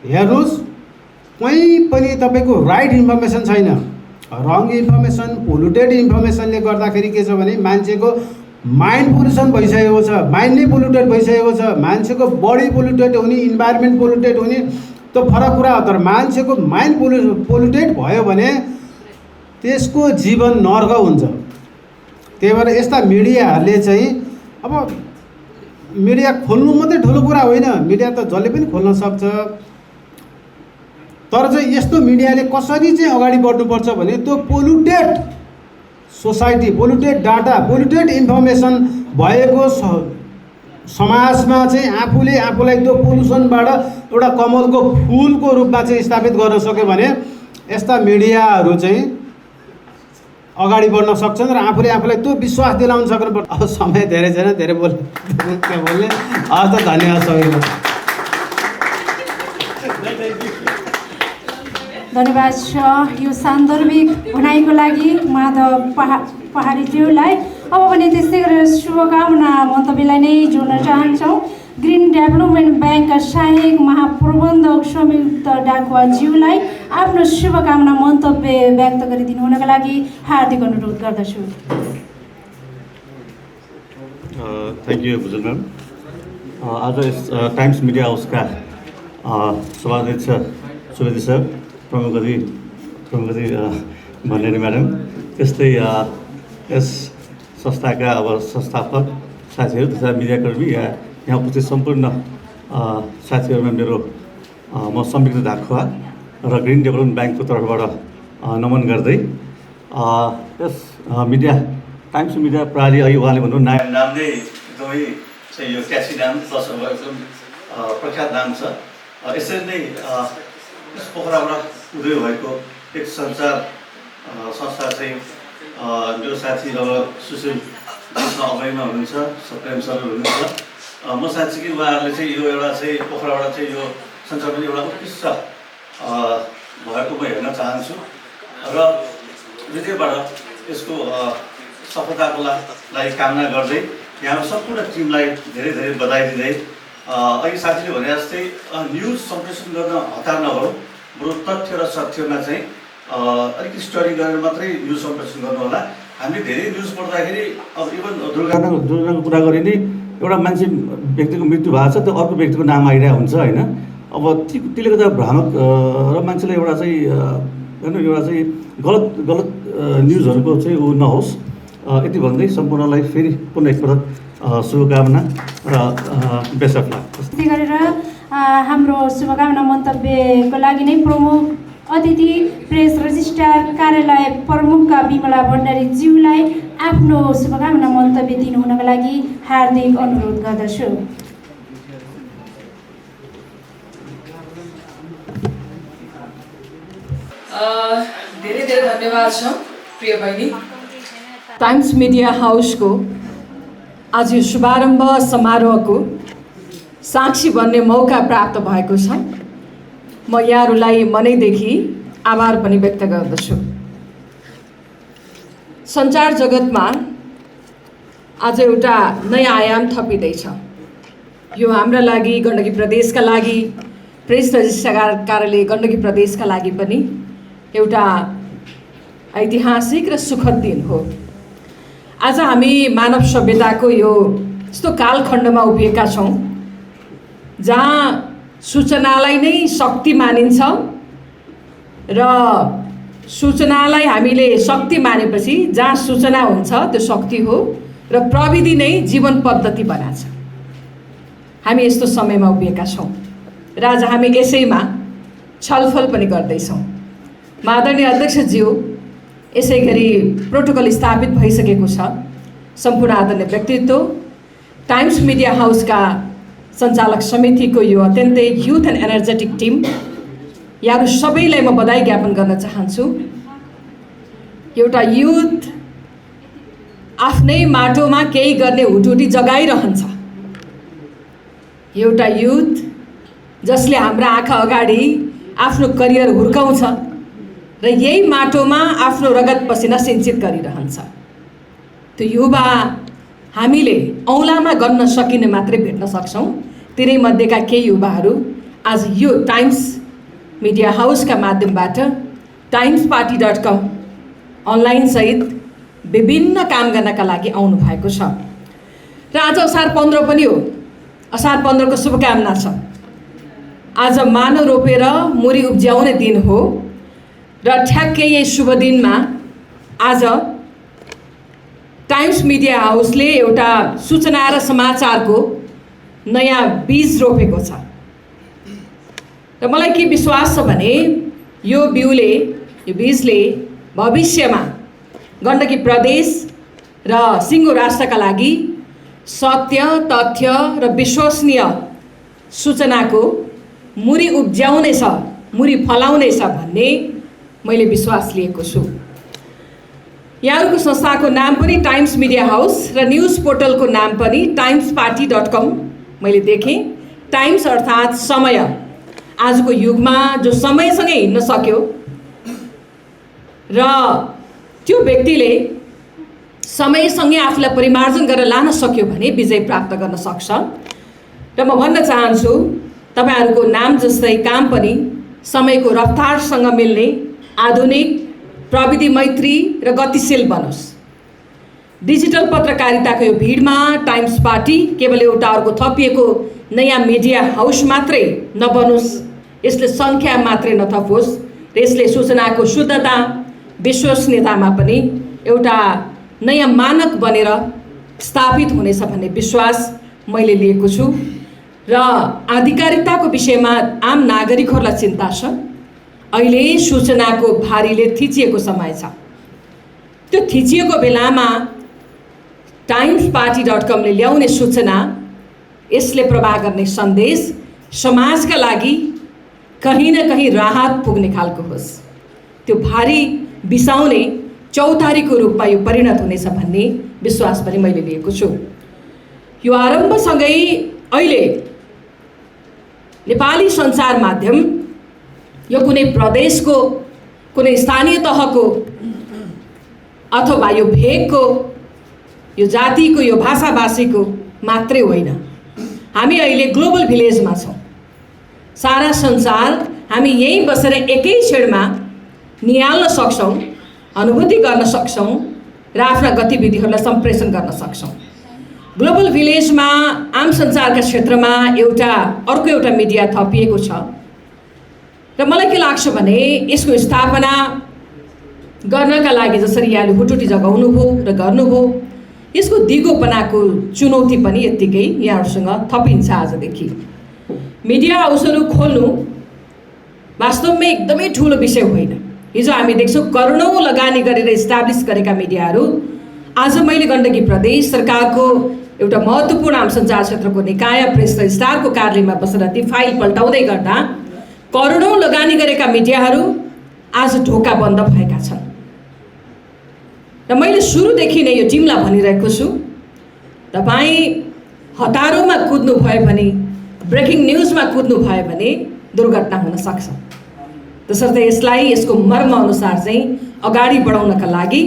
हेर्नुहोस्, कहीँ पनि तपाईँको राइट इन्फर्मेसन छैन। रङ इन्फर्मेसन, पोल्युटेड इन्फर्मेसनले गर्दाखेरि के छ भने मान्छेको माइन्ड पोल्युसन भइसकेको छ। माइन्ड नै पोल्युटेड भइसकेको छ। मान्छेको बडी पोल्युटेड हुने, इन्भाइरोमेन्ट पोल्युटेड हुने त्यो फरक कुरा हो। तर मान्छेको माइन्ड पोल्युटेड भयो भने त्यसको जीवन नर्क हुन्छ। त्यही भएर यस्ता मिडियाहरूले चाहिँ अब मिडिया खोल्नु मात्रै ठुलो कुरा होइन, मिडिया त जसले पनि खोल्न सक्छ। तर चाहिँ यस्तो मिडियाले कसरी चाहिँ अगाडि बढ्नुपर्छ भने त्यो polluted society, polluted data, polluted information भएको समाजमा चाहिँ आफूले आफूलाई त्यो पोल्युसनबाट एउटा कमलको फुलको रूपमा चाहिँ स्थापित गर्न सक्यो भने यस्ता मिडियाहरू चाहिँ अगाडि बढ्न सक्छन् र आफूले आफूलाई त्यो विश्वास दिलाउन सक्नुपर्छ। अब समय धेरै छैन, धेरै बोल्ने। हस् त, धन्यवाद सबैलाई। धन्यवाद छ यो सान्दर्भिक भनाइको लागि माधव पहाडीज्यूलाई। अब भने त्यस्तै गरेर शुभकामना मन्तव्यलाई नै जोड्न चाहन्छौँ ग्रिन डेभलपमेन्ट ब्याङ्कका सहायक महाप्रबन्धक संयुक्त डाकुवाज्यूलाई आफ्नो शुभकामना मन्तव्य व्यक्त गरिदिनु हुनका लागि हार्दिक अनुरोध गर्दछु। Thank you Bhujan ma'am. आज यस टाइम्स मिडिया हाउसका सभाध्यक्ष सुवेदी सर, प्रमुख अतिथि भन्ने म्याडम, त्यस्तै यस संस्थाका अब संस्थापक साथीहरू तथा मिडियाकर्मी यहाँ उपस्थित सम्पूर्ण साथीहरूमा मेरो म संयुक्त धाखुवा र ग्रिन डेभलपमेन्ट ब्याङ्कको तर्फबाट नमन गर्दै यस मिडिया टाइम्स मिडिया प्रणाली अघि उहाँले भन्नु नाम नै एकदमै चाहिँ यो क्याची नाम प्लस एकदम प्रख्यात नाम छ। यसरी नै यस पोखराबाट उदय भएको एक सञ्चार संस्था चाहिँ मेरो साथी अब सुशील अगाडिमा हुनुहुन्छ, सप्रेम सर हुनुहुन्छ। म साँच्चीकै उहाँहरूले चाहिँ यो एउटा चाहिँ पोखराबाट चाहिँ यो सञ्चार पनि एउटा उत्कृष्ट भएको म हेर्न चाहन्छु र हृदयबाट यसको सफलताको लागि कामना गर्दै यहाँ सम्पूर्ण टिमलाई धेरै धेरै बधाई दिँदै अघि साथीले भने जस्तै न्युज सम्प्रेषण गर्न हतार नगरौँ, बरु तथ्य र सत्यमा चाहिँ अलिकति स्टडी गरेर मात्रै न्युज सम्प्रेषण गर्नु होला। हामीले धेरै न्युज पढ्दाखेरि अब इभन दुर्घटनाको कुरा गरे नि एउटा मान्छे व्यक्तिको मृत्यु भएको छ त्यो अर्को व्यक्तिको नाम आइरहेको हुन्छ होइन। अब त्यसले गर्दा भ्रामक र मान्छेलाई एउटा चाहिँ होइन एउटा चाहिँ गलत न्युजहरूको चाहिँ ऊ नहोस्। यति भन्दै सम्पूर्णलाई फेरि पुनः एकपटक शुभकामना र बेस्ट अफ लक। त्यस्तै गरेर हाम्रो शुभकामना मन्तव्यको लागि नै प्रमुख अतिथि प्रेस रजिस्ट्रार कार्यालय प्रमुखका विमला भण्डारीज्यूलाई आफ्नो शुभकामना मन्तव्य दिनुहुनका लागि हार्दिक अनुरोध गर्दछु। धेरै धेरै धन्यवाद छ प्रिय बहिनी। टाइम्स मिडिया हाउसको आज यो शुभारम्भ समारोहको साक्षी बन्ने मौका प्राप्त भएको छ। म यहाँहरूलाई मनैदेखि आभार पनि व्यक्त गर्दछु। सञ्चार जगतमा आज एउटा नयाँ आयाम थपिँदैछ। यो हाम्रा लागि गण्डकी प्रदेशका लागि प्रेस रजिस्ट्रार कार्यालय गण्डकी प्रदेशका लागि पनि एउटा ऐतिहासिक र सुखद दिन हो। आज हामी मानव सभ्यताको यो यस्तो कालखण्डमा उभिएका छौँ जहाँ सूचनालाई नै शक्ति मानिन्छ र सूचनालाई हामीले शक्ति मानेपछि जहाँ सूचना हुन्छ त्यो शक्ति हो र प्रविधि नै जीवन पद्धति बनान्छ। हामी यस्तो समयमा उभिएका छौँ र आज हामी यसैमा छलफल पनि गर्दैछौँ। आदरणीय अध्यक्षज्यू, यसै गरी प्रोटोकल स्थापित भइसकेको छ। सम्पूर्ण आदरणीय व्यक्तित्व, टाइम्स मिडिया हाउसका सञ्चालक समितिको यो अत्यन्तै युथ एन्ड एनर्जेटिक टिम, यहाँहरू सबैलाई म बधाई ज्ञापन गर्न चाहन्छु। एउटा युथ आफ्नै माटोमा केही गर्ने हुटुटी जगाइरहन्छ। एउटा युथ जसले हाम्रा आँखा अगाडि आफ्नो करियर हुर्काउँछ र यही माटोमा आफ्नो रगत पसिना सिञ्चित गरिरहन्छ। त्यो युवा हामीले औँलामा गर्न सकिने मात्रै भेट्न सक्छौँ। तिनै मध्येका केही युवाहरू आज यो टाइम्स मिडिया हाउसका माध्यमबाट timesparty.com अनलाइनसहित विभिन्न काम गर्नका लागि आउनु भएको छ। र आज असार 15 पनि हो। असार 15 को शुभकामना छ। आज मानव रोपेर मुरी उब्जाउने दिन हो र ठ्याक्कै यही शुभ दिनमा आज टाइम्स मिडिया हाउसले एउटा सूचना र समाचारको नयाँ बीज रोपेको छ। र मलाई के विश्वास छ भने यो बीजले भविष्यमा गण्डकी प्रदेश र सिङ्गो राष्ट्रका लागि सत्य, तथ्य र विश्वसनीय सूचनाको मुरी उब्जाउनेछ, मुरी फलाउनेछ भन्ने मैले विश्वास लिएको छु। यहाँहरूको संस्थाको नाम पनि टाइम्स मिडिया हाउस र न्युज पोर्टलको नाम पनि timesparty.com मैले देखेँ। टाइम्स अर्थात् समय। आजको युगमा जो समयसँगै हिँड्न सक्यो र त्यो व्यक्तिले समयसँगै आफूलाई परिमार्जन गरेर लान सक्यो भने विजय प्राप्त गर्न सक्छ। र म भन्न चाहन्छु तपाईहरूको नाम जस्तै काम पनि समयको रफ्तारसँग मिल्ने आधुनिक, प्रविधि मैत्री र गतिशील बनोस्। डिजिटल पत्रकारिताको यो भिडमा टाइम्स पार्टी केवल एउटा अर्को थपिएको नयाँ मिडिया हाउस मात्रै नबनोस्, यसले सङ्ख्या मात्रै नथपोस् र यसले सूचनाको शुद्धता, विश्वसनीयतामा पनि एउटा नयाँ मानक बनेर स्थापित हुनेछ भन्ने विश्वास मैले लिएको छु। र आधिकारिकताको विषयमा आम नागरिकहरूलाई चिन्ता छ। अहिले सूचनाको भारीले थिचिएको समय छ। त्यो थिचिएको बेलामा timesparty.comले ल्याउने सूचना, यसले प्रवाह गर्ने सन्देश समाजका लागि कहीँ न कहीँ राहत पुग्ने खालको होस्। त्यो भारी बिसाउने चौतारीको रूपमा यो परिणत हुनेछ भन्ने विश्वास पनि मैले लिएको छु। यो आरम्भसँगै अहिले नेपाली सञ्चार माध्यम यो कुनै प्रदेशको, कुनै स्थानीय तहको अथवा यो भेगको, यो जातिको, यो भाषाभाषीको मात्रै होइन। हामी अहिले ग्लोबल भिलेजमा छौँ। सारा संसार हामी यहीँ बसेर एकै क्षणमा निहाल्न सक्छौँ, अनुभूति गर्न सक्छौँ र आफ्ना गतिविधिहरूलाई सम्प्रेषण गर्न सक्छौँ। ग्लोबल भिलेजमा आम सञ्चारका क्षेत्रमा अर्को एउटा मिडिया थपिएको छ र मलाई के लाग्छ भने यसको स्थापना गर्नका लागि जसरी यहाँले हुटुटी जगाउनु भयो र गर्नुभयो, यसको दिगोपनाको चुनौती पनि यत्तिकै यहाँहरूसँग थपिन्छ। आजदेखि मिडिया हाउसहरू खोल्नु वास्तवमै एकदमै ठुलो विषय होइन। हिजो हामी देख्छौँ करोडौँ लगानी गरेर इस्टाब्लिस गरेका मिडियाहरू आज मैले गण्डकी प्रदेश सरकारको एउटा महत्त्वपूर्ण आम सञ्चार क्षेत्रको निकाय प्रेस र स्टारको कार्यालयमा बसेर ती फाइल पल्टाउँदै गर्दा करोडौँ लगानी गरेका मिडियाहरू आज ढोका बन्द भएका छन्। र मैले सुरुदेखि नै यो टिमलाई भनिरहेको छु, तपाईँ हतारोमा कुद्नु भयो भने, ब्रेकिङ न्युजमा कुद्नु भयो भने दुर्घटना हुन सक्छ। त्यसर्थ यसलाई यसको मर्म अनुसार चाहिँ अगाडि बढाउनका लागि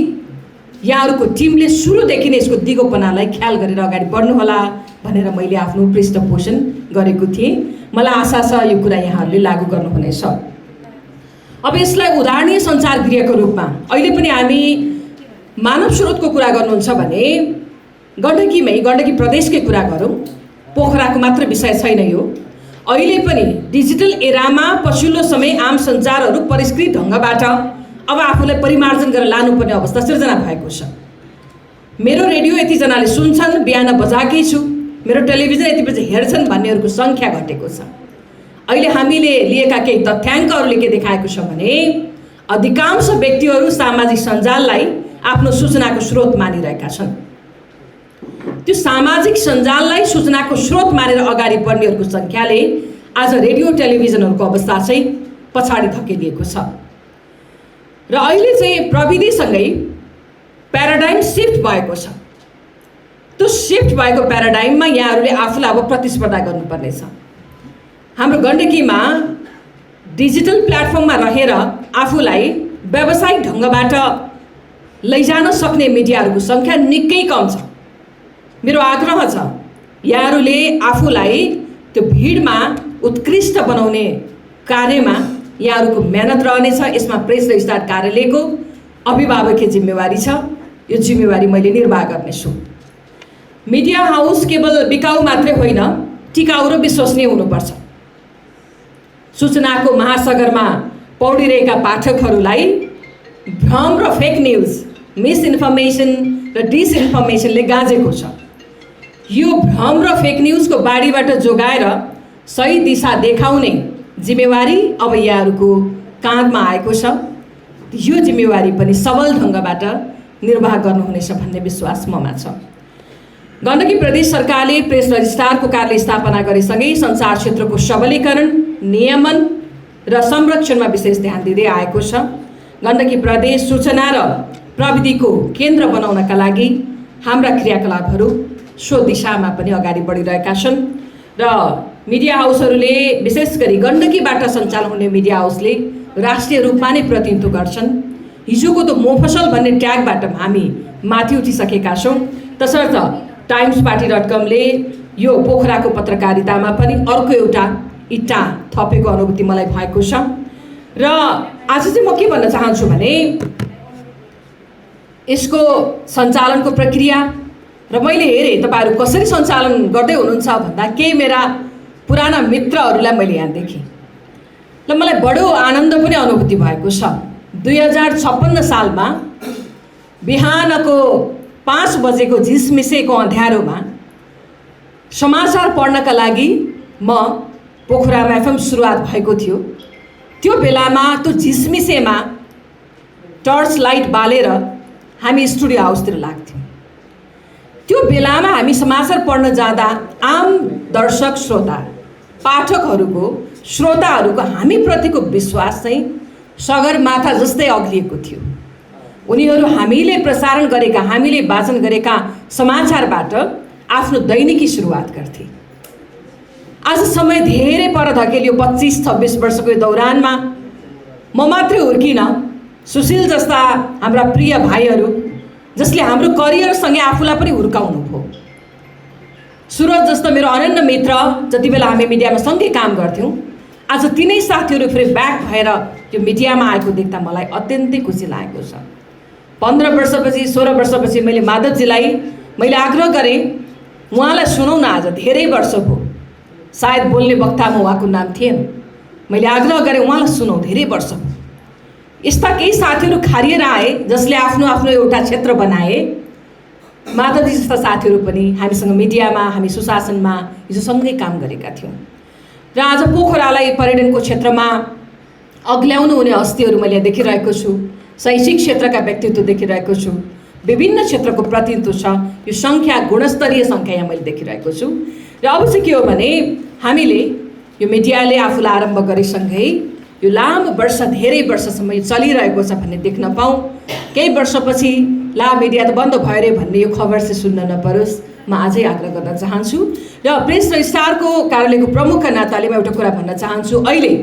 यहाँहरूको टिमले सुरुदेखि नै यसको दिगोपनालाई ख्याल गरेर अगाडि बढ्नुहोला भनेर मैले आफ्नो पृष्ठपोषण गरेको थिएँ। मलाई आशा छ यो कुरा यहाँहरूले लागू गर्नुहुनेछ। अब यसलाई उदाहरणीय सञ्चार गृहको रूपमा अहिले पनि हामी मानव स्रोतको कुरा गर्नुहुन्छ भने गण्डकी प्रदेशकै कुरा गरौँ, पोखराको मात्र विषय छैन यो। अहिले पनि डिजिटल एरामा पछिल्लो समय आम सञ्चारहरू परिष्कृत ढङ्गबाट अब आफूलाई परिमार्जन गरेर लानुपर्ने अवस्था सिर्जना भएको छ। मेरो रेडियो यतिजनाले सुन्छन्, बिहान बजाएकै छु, मेरो टेलिभिजन यति बजी हेर्छन् भन्नेहरूको सङ्ख्या घटेको छ। अहिले हामीले लिएका केही तथ्याङ्कहरूले के देखाएको छ भने अधिकांश व्यक्तिहरू सामाजिक सञ्जाललाई आफ्नो सूचनाको स्रोत मानिरहेका छन्। त्यो सामाजिक सञ्जाललाई सूचनाको स्रोत मानेर अगाडि बढ्नेहरूको सङ्ख्याले आज रेडियो टेलिभिजनहरूको अवस्था चाहिँ पछाडि धकेलिएको छ। र अहिले चाहिँ प्रविधिसँगै प्याराडाइम सिफ्ट भएको छ। त्यो सिफ्ट भएको प्याराडाइममा यहाँहरूले आफूलाई अब प्रतिस्पर्धा गर्नुपर्नेछ। हाम्रो गण्डकीमा डिजिटल प्लेटफर्ममा रहेर आफूलाई व्यावसायिक ढङ्गबाट लैजान सक्ने मिडियाहरूको सङ्ख्या निकै कम छ। मेरो आग्रह छ यहाँहरूले आफूलाई त्यो भिडमा उत्कृष्ट बनाउने कार्यमा यहाँहरूको मेहनत रहनेछ। यसमा प्रेस र स्टार कार्यालयको अभिभावकीय जिम्मेवारी छ। यो जिम्मेवारी मैले निर्वाह गर्नेछु। मिडिया हाउस केवल बिकाउ मात्रै होइन, टिकाउ र विश्वसनीय हुनुपर्छ। सूचनाको महासागरमा पौडिरहेका पाठकहरूलाई भ्रम र फेक न्युज, मिसइन्फर्मेसन र डिसइन्फर्मेसनले गाँजेको छ। यो भ्रम र फेक न्युजको बाढीबाट जोगाएर सही दिशा देखाउने जिम्मेवारी अब यहाँहरूको काँधमा आएको छ। यो जिम्मेवारी पनि सबल ढङ्गबाट निर्वाह गर्नुहुनेछ भन्ने विश्वास ममा छ। गण्डकी प्रदेश सरकारले प्रेस रजिस्ट्रारको कार्यालय स्थापना गरेसँगै सञ्चार क्षेत्रको सबलीकरण, नियमन र संरक्षणमा विशेष ध्यान दिँदै आएको छ। गण्डकी प्रदेश सूचना र प्रविधिको केन्द्र बनाउनका लागि हाम्रा क्रियाकलापहरू सो दिशामा पनि अगाडि बढिरहेका छन् र मिडिया हाउसहरूले विशेष गरी गण्डकीबाट सञ्चालन हुने मिडिया हाउसले राष्ट्रिय रूपमा नै प्रतिनिधित्व गर्छन्। हिजोको त मोफसल भन्ने ट्यागबाट हामी माथि उठिसकेका छौँ। तसर्थ timesparty.com ले यो पोखराको पत्रकारितामा पनि अर्को एउटा इट्टा थपेको अनुभूति मलाई भएको छ। र आज चाहिँ म के भन्न चाहन्छु भने यसको सञ्चालनको प्रक्रिया र मैले हेरेँ तपाईँहरू कसरी सञ्चालन गर्दै हुनुहुन्छ भन्दा केही मेरा पुराना मित्रहरूलाई मैले यहाँ देखेँ र मलाई बडो आनन्द पनि अनुभूति भएको छ। 2056 सालमा बिहानको 5 बजेको झिसमिसेको अँध्यारोमा समाचार पढ्नका लागि म पोखरामा एफएम सुरुवात भएको थियो। त्यो बेलामा त्यो झिसमिसेमा टर्च लाइट बालेर हामी स्टुडियो हाउसतिर लाग्थ्यौँ। त्यो बेलामा हामी समाचार पढ्न जाँदा आम दर्शक श्रोता श्रोताहरूको हामीप्रतिको विश्वास चाहिँ सगरमाथा जस्तै अग्लिएको थियो। उनीहरू हामीले प्रसारण गरेका, हामीले वाचन गरेका समाचारबाट आफ्नो दैनिकी सुरुवात गर्थे। आज समय धेरै पर धकेलियो। 25-26 वर्षको दौरानमा म मात्रै हुर्किन, सुशील जस्ता हाम्रा प्रिय भाइहरू जसले हाम्रो करियरसँगै आफूलाई पनि हुर्काउनु भयो, सुरज जस्तो मेरो अनन्य मित्र जति बेला हामी मिडियामा सँगै काम गर्थ्यौँ, आज तिनै साथीहरू फेरि ब्याक भएर त्यो मिडियामा आएको देख्दा मलाई अत्यन्तै खुसी लागेको छ। 15 वर्षपछि 16 वर्षपछि मैले माधवजीलाई मैले आग्रह गरेँ उहाँलाई सुनौ न। आज धेरै वर्ष भयो, सायद बोल्ने वक्तामा उहाँको नाम थिएन, मैले आग्रह गरेँ उहाँलाई सुनौ, धेरै वर्ष भयो। यस्ता केही साथीहरू खारिएर आए जसले आफ्नो आफ्नो एउटा क्षेत्र बनाए। माधवजी जस्ता साथीहरू पनि हामीसँग मिडियामा, हामी सुशासनमा हिजो सँगै काम गरेका थियौँ र आज पोखरालाई पर्यटनको क्षेत्रमा अग्ल्याउनु हुने हस्तीहरू मैले देखिरहेको छु। शैक्षिक क्षेत्रका व्यक्तित्व देखिरहेको छु, विभिन्न क्षेत्रको प्रतिनिधित्व छ। यो सङ्ख्या गुणस्तरीय सङ्ख्या यहाँ मैले देखिरहेको छु। र अब चाहिँ के हो भने हामीले यो मिडियाले आफूलाई आरम्भ गरेसँगै यो लामो वर्ष, धेरै वर्षसम्म यो चलिरहेको छ भन्ने देख्न पाऊँ। केही वर्षपछि ला मिडिया त बन्द भयो अरे भन्ने यो खबर चाहिँ सुन्न नपरोस्, म आजै आग्रह गर्न चाहन्छु। र प्रेस र स्टारको कार्यालयको प्रमुखका नाताले म एउटा कुरा भन्न चाहन्छु। अहिले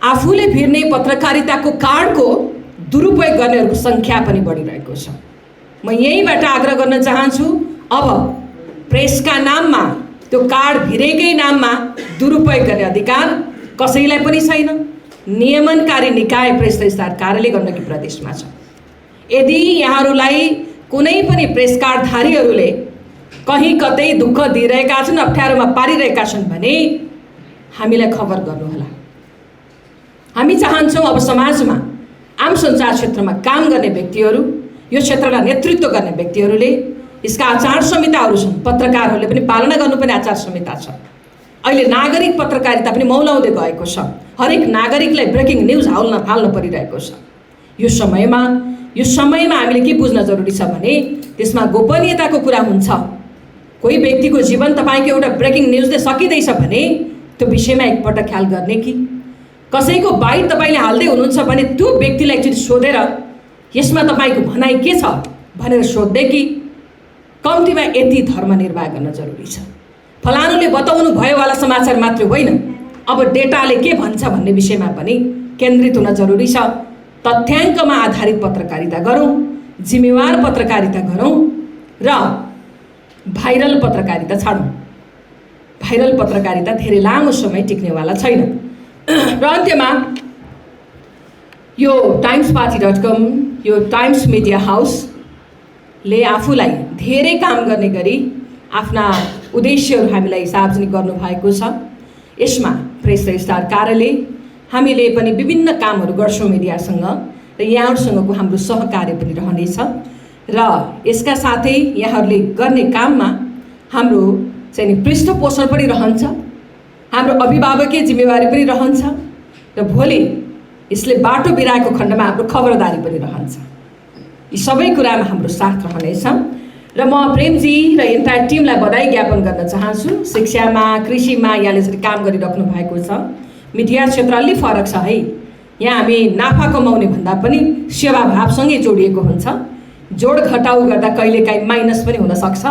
आफूले भिर्ने पत्रकारिताको कार्डको दुरुपयोग गर्नेहरूको सङ्ख्या पनि बढिरहेको छ। म यहीँबाट आग्रह गर्न चाहन्छु, अब प्रेसका नाममा, त्यो कार्ड भिरेकै नाममा दुरुपयोग गर्ने अधिकार कसैलाई पनि छैन। नियमनकारी निकाय प्रेस र स्टार कार्यालय गण्डकी प्रदेशमा छ। यदि यहाँहरूलाई कुनै पनि प्रेस कार्डधारीहरूले कहीँ कतै दुःख दिइरहेका छन्, अप्ठ्यारोमा पारिरहेका छन् भने हामीलाई खबर गर्नुहोला। हामी चाहन्छौँ अब समाजमा, आम सञ्चार क्षेत्रमा काम गर्ने व्यक्तिहरू, यो क्षेत्रलाई नेतृत्व गर्ने व्यक्तिहरूले, यसका आचार संहिताहरू छन्, पत्रकारहरूले पनि पालना गर्नुपर्ने आचार संहिता छ। अहिले नागरिक पत्रकारिता पनि मौलाउँदै गएको छ। हरेक नागरिकलाई ब्रेकिङ न्युज हाल्न परिरहेको छ। यो समयमा हामीले के बुझ्न जरुरी छ भने त्यसमा गोपनीयताको कुरा हुन्छ। कोही व्यक्तिको जीवन तपाईँको एउटा ब्रेकिङ न्युजले सकिँदैछ भने त्यो विषयमा एकपल्ट ख्याल गर्ने कि कसैको बाइट तपाईँले हाल्दै हुनुहुन्छ भने त्यो व्यक्तिलाई एकचोटि सोधेर यसमा तपाईँको भनाइ के छ भनेर सोध्दै कि कम्तीमा यति धर्म निर्वाह गर्न जरुरी छ। फलानुले बताउनु भयोवाला समाचार मात्र होइन, अब डेटाले के भन्छ भन्ने विषयमा पनि केन्द्रित हुन जरुरी छ। तथ्याङ्कमा आधारित पत्रकारिता गरौँ, जिम्मेवार पत्रकारिता गरौँ र भाइरल पत्रकारिता छाडौँ। भाइरल पत्रकारिता धेरै लामो समय टिक्नेवाला छैन। र अन्त्यमा यो timesparty.com, यो टाइम्स मिडिया हाउसले आफूलाई धेरै काम गर्ने गरी आफ्ना उद्देश्यहरू हामीलाई सार्वजनिक गर्नुभएको छ। यसमा प्रेस र स्टार कार्यालय हामीले पनि विभिन्न कामहरू गर्छौँ मिडियासँग र यहाँहरूसँगको हाम्रो सहकार्य पनि रहनेछ। र यसका साथै यहाँहरूले गर्ने काममा हाम्रो चाहिँ पृष्ठपोषण पनि रहन्छ, हाम्रो अभिभावकीय जिम्मेवारी पनि रहन्छ र भोलि यसले बाटो बिराएको खण्डमा हाम्रो खबरदारी पनि रहन्छ। यी सबै कुरामा हाम्रो साथ रहनेछ र म प्रेमजी र एन्टायर टिमलाई बधाई ज्ञापन गर्न चाहन्छु। शिक्षामा, कृषिमा यहाँले यसरी काम गरिराख्नु भएको छ। मिडिया क्षेत्र अलि फरक छ है, यहाँ हामी नाफा कमाउने भन्दा पनि सेवाभावसँगै जोडिएको हुन्छ। जोड घटाउ गर्दा कहिलेकाहीँ माइनस पनि हुनसक्छ।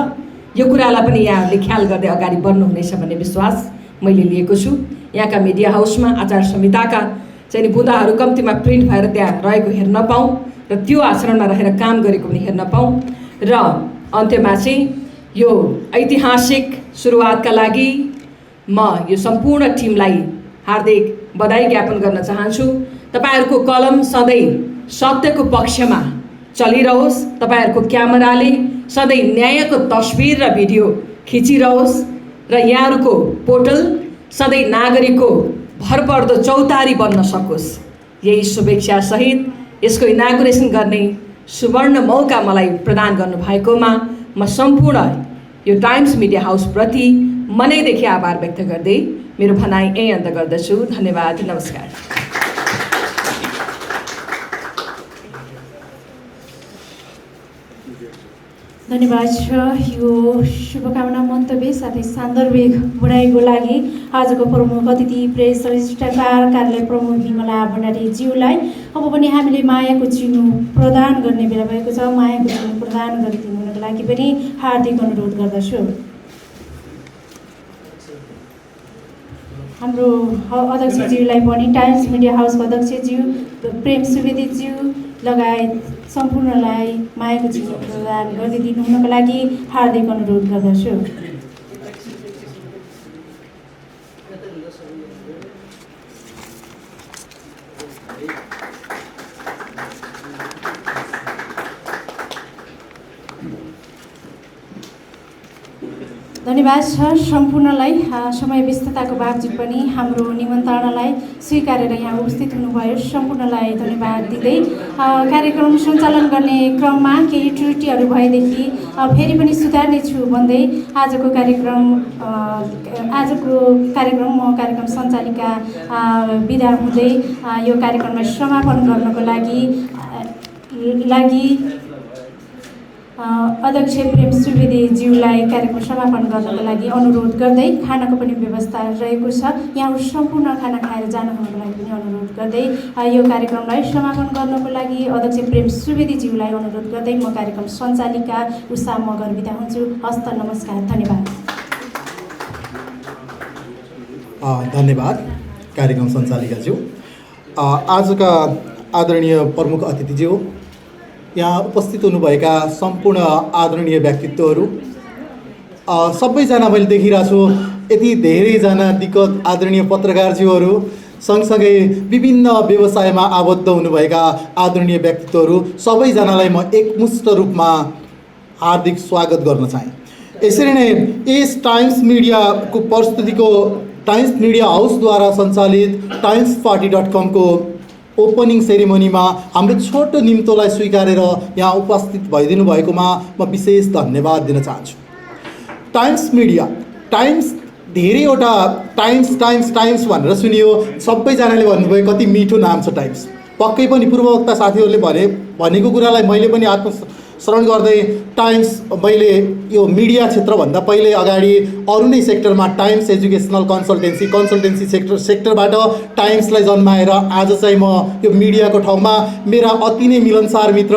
यो कुरालाई पनि यहाँहरूले ख्याल गर्दै अगाडि बढ्नुहुनेछ भन्ने विश्वास मैले लिएको छु। यहाँका मिडिया हाउसमा आचार संहिताका चाहिँ बुँदाहरू कम्तीमा प्रिन्ट भएर त्यहाँ रहेको हेर्न पाऊँ र त्यो आचरणमा रहेर काम गरेको पनि हेर्न पाऊँ। र अन्त्यमा चाहिँ यो ऐतिहासिक सुरुवातका लागि म यो सम्पूर्ण टिमलाई हार्दिक बधाई ज्ञापन गर्न चाहन्छु। तपाईँहरूको कलम सधैँ सत्यको पक्षमा चलिरहोस्, तपाईँहरूको क्यामेराले सधैँ न्यायको तस्बिर र भिडियो खिचिरहोस् र यहाँहरूको पोर्टल सधैँ नागरिकको भरपर्दो चौतारी बन्न सकोस्। यही शुभेच्छा सहित यसको इनागुरेसन गर्ने सुवर्ण मौका मलाई प्रदान गर्नुभएकोमा म सम्पूर्ण यो टाइम्स मिडिया हाउसप्रति मनैदेखि आभार व्यक्त गर्दै मेरो भनाइ यही अन्त गर्दछु। धन्यवाद, नमस्कार। धन्यवाद छ यो शुभकामना मन्तव्य साथै सान्दर्भिक बुढाइको लागि। आजको प्रमुख अतिथि प्रेस र स्टार कार्यालय प्रमुख विमला भण्डारीज्यूलाई अब पनि हामीले मायाको चिनो प्रदान गर्ने बेला भएको छ। मायाको चिनो प्रदान गरिदिनुको लागि पनि हार्दिक अनुरोध गर्दछु। हाम्रो अध्यक्षज्यूलाई पनि टाइम्स मिडिया हाउसको अध्यक्षज्यू प्रेम सुवेदीज्यू लगायत सम्पूर्णलाई मायाको चिनो प्रदान गरिदिनु हुनको लागि हार्दिक अनुरोध गर्दछु। धन्यवाद छ सम्पूर्णलाई समय व्यस्तताको बावजुद पनि हाम्रो निमन्त्रणालाई स्वीकारेर यहाँ उपस्थित हुनुभयो सम्पूर्णलाई धन्यवाद दिँदै कार्यक्रम सञ्चालन गर्ने क्रममा केही त्रुटिहरू भएदेखि फेरि पनि सुधार्नेछु भन्दै आजको कार्यक्रम म कार्यक्रम सञ्चालिका बिदा हुँदै यो कार्यक्रमलाई समापन गर्नको लागि अध्यक्ष प्रेम सुवेदीज्यूलाई कार्यक्रम समापन गर्नको लागि अनुरोध गर्दै खानाको पनि व्यवस्था रहेको छ यहाँ सम्पूर्ण खाना खाएर जानुहुनको लागि पनि अनुरोध गर्दै यो कार्यक्रमलाई समापन गर्नको लागि अध्यक्ष प्रेम सुवेदीज्यूलाई अनुरोध गर्दै म कार्यक्रम सञ्चालिका उषा मगर बिदा हुन्छु। हस्त नमस्कार, धन्यवाद। धन्यवाद कार्यक्रम सञ्चालिकाज्यू। आजका आदरणीय प्रमुख अतिथिज्यू, यहाँ उपस्थित हुनुभएका सम्पूर्ण आदरणीय व्यक्तित्वहरू, सबैजना मैले देखिरहेको छु यति धेरैजना दिक्कत आदरणीय पत्रकारज्यूहरू, सँगसँगै विभिन्न व्यवसायमा आबद्ध हुनुभएका आदरणीय व्यक्तित्वहरू, सबैजनालाई म एकमुष्ट रूपमा हार्दिक स्वागत गर्न चाहे। यसरी नै यस टाइम्स मिडियाको प्रस्तुतिको टाइम्स मिडिया हाउसद्वारा सञ्चालित timesparty.com को ओपनिङ सेरेमनीमा हाम्रो छोटो निम्तोलाई स्वीकारेर यहाँ उपस्थित भइदिनु भएकोमा म विशेष धन्यवाद दिन चाहन्छु। टाइम्स मिडिया, टाइम्स धेरैवटा टाइम्स भनेर सुनियो, सबैजनाले भन्नुभयो कति मिठो नाम छ टाइम्स। पक्कै पनि पूर्ववक्ता साथीहरूले भनेको कुरालाई मैले पनि आत्मश्रवण गर्दै टाइम्स मैले यो मिडिया क्षेत्रभन्दा पहिले अगाडि अरू नै सेक्टरमा टाइम्स एजुकेसनल कन्सल्टेन्सी सेक्टरबाट टाइम्सलाई जन्माएर आज चाहिँ म यो मिडियाको ठाउँमा मेरा अति नै मिलनसार मित्र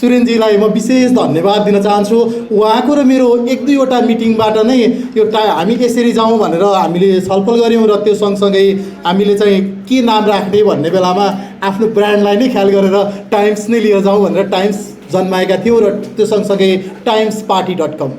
सुरेनजीलाई म विशेष धन्यवाद दिन चाहन्छु। उहाँको र मेरो एक दुईवटा मिटिङबाट नै यो हामी यसरी जाउँ भनेर हामीले छलफल गऱ्यौँ र त्यो सँगसँगै हामीले चाहिँ के नाम राख्ने भन्ने बेलामा आफ्नो ब्रान्डलाई नै ख्याल गरेर टाइम्स नै लिएर जाउँ भनेर टाइम्स जन्माएका थियौँ र त्यो सँगसँगै timesparty.com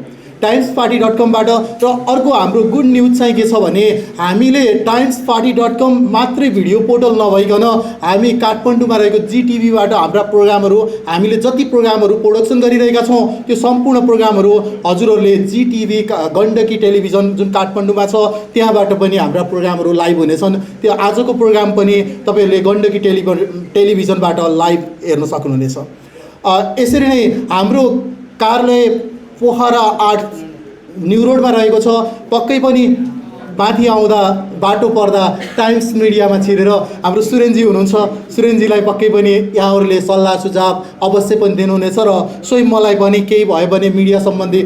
र अर्को हाम्रो गुड न्युज चाहिँ के छ भने हामीले timesparty.com मात्रै भिडियो पोर्टल नभइकन हामी काठमाडौँमा रहेको GTVबाट हाम्रा प्रोग्रामहरू हामीले जति प्रोग्रामहरू प्रोडक्सन गरिरहेका छौँ त्यो सम्पूर्ण प्रोग्रामहरू हजुरहरूले GTV गण्डकी टेलिभिजन जुन काठमाडौँमा छ त्यहाँबाट पनि हाम्रा प्रोग्रामहरू लाइभ हुनेछन्। त्यो आजको प्रोग्राम पनि तपाईँहरूले गण्डकी टेलिभिजनबाट लाइभ हेर्न सक्नुहुनेछ। यसरी नै हाम्रो कार्यालय पोखरा 8 न्यू रोडमा रहेको छ। पक्कै पनि माथि आउँदा बाटो पर्दा टाइम्स मिडियामा छिरेर हाम्रो सुरेनजी हुनुहुन्छ, सुरेनजीलाई पक्कै पनि यहाँहरूले सल्लाह सुझाव अवश्य पनि दिनुहुनेछ र स्वयं मलाई पनि केही भयो भने मिडिया सम्बन्धी,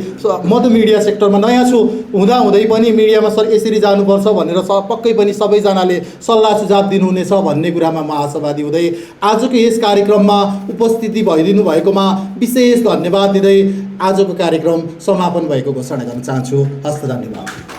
म त मिडिया सेक्टरमा नयाँ छु हुँदै पनि मिडियामा सर यसरी जानुपर्छ भनेर पक्कै पनि सबैजनाले सल्लाह सुझाव दिनुहुनेछ भन्ने कुरामा म आशावादी हुँदै आजको यस कार्यक्रममा उपस्थिति भइदिनु भएकोमा विशेष धन्यवाद दिँदै आजको कार्यक्रम समापन भएको घोषणा गर्न चाहन्छु। हस्त, धन्यवाद।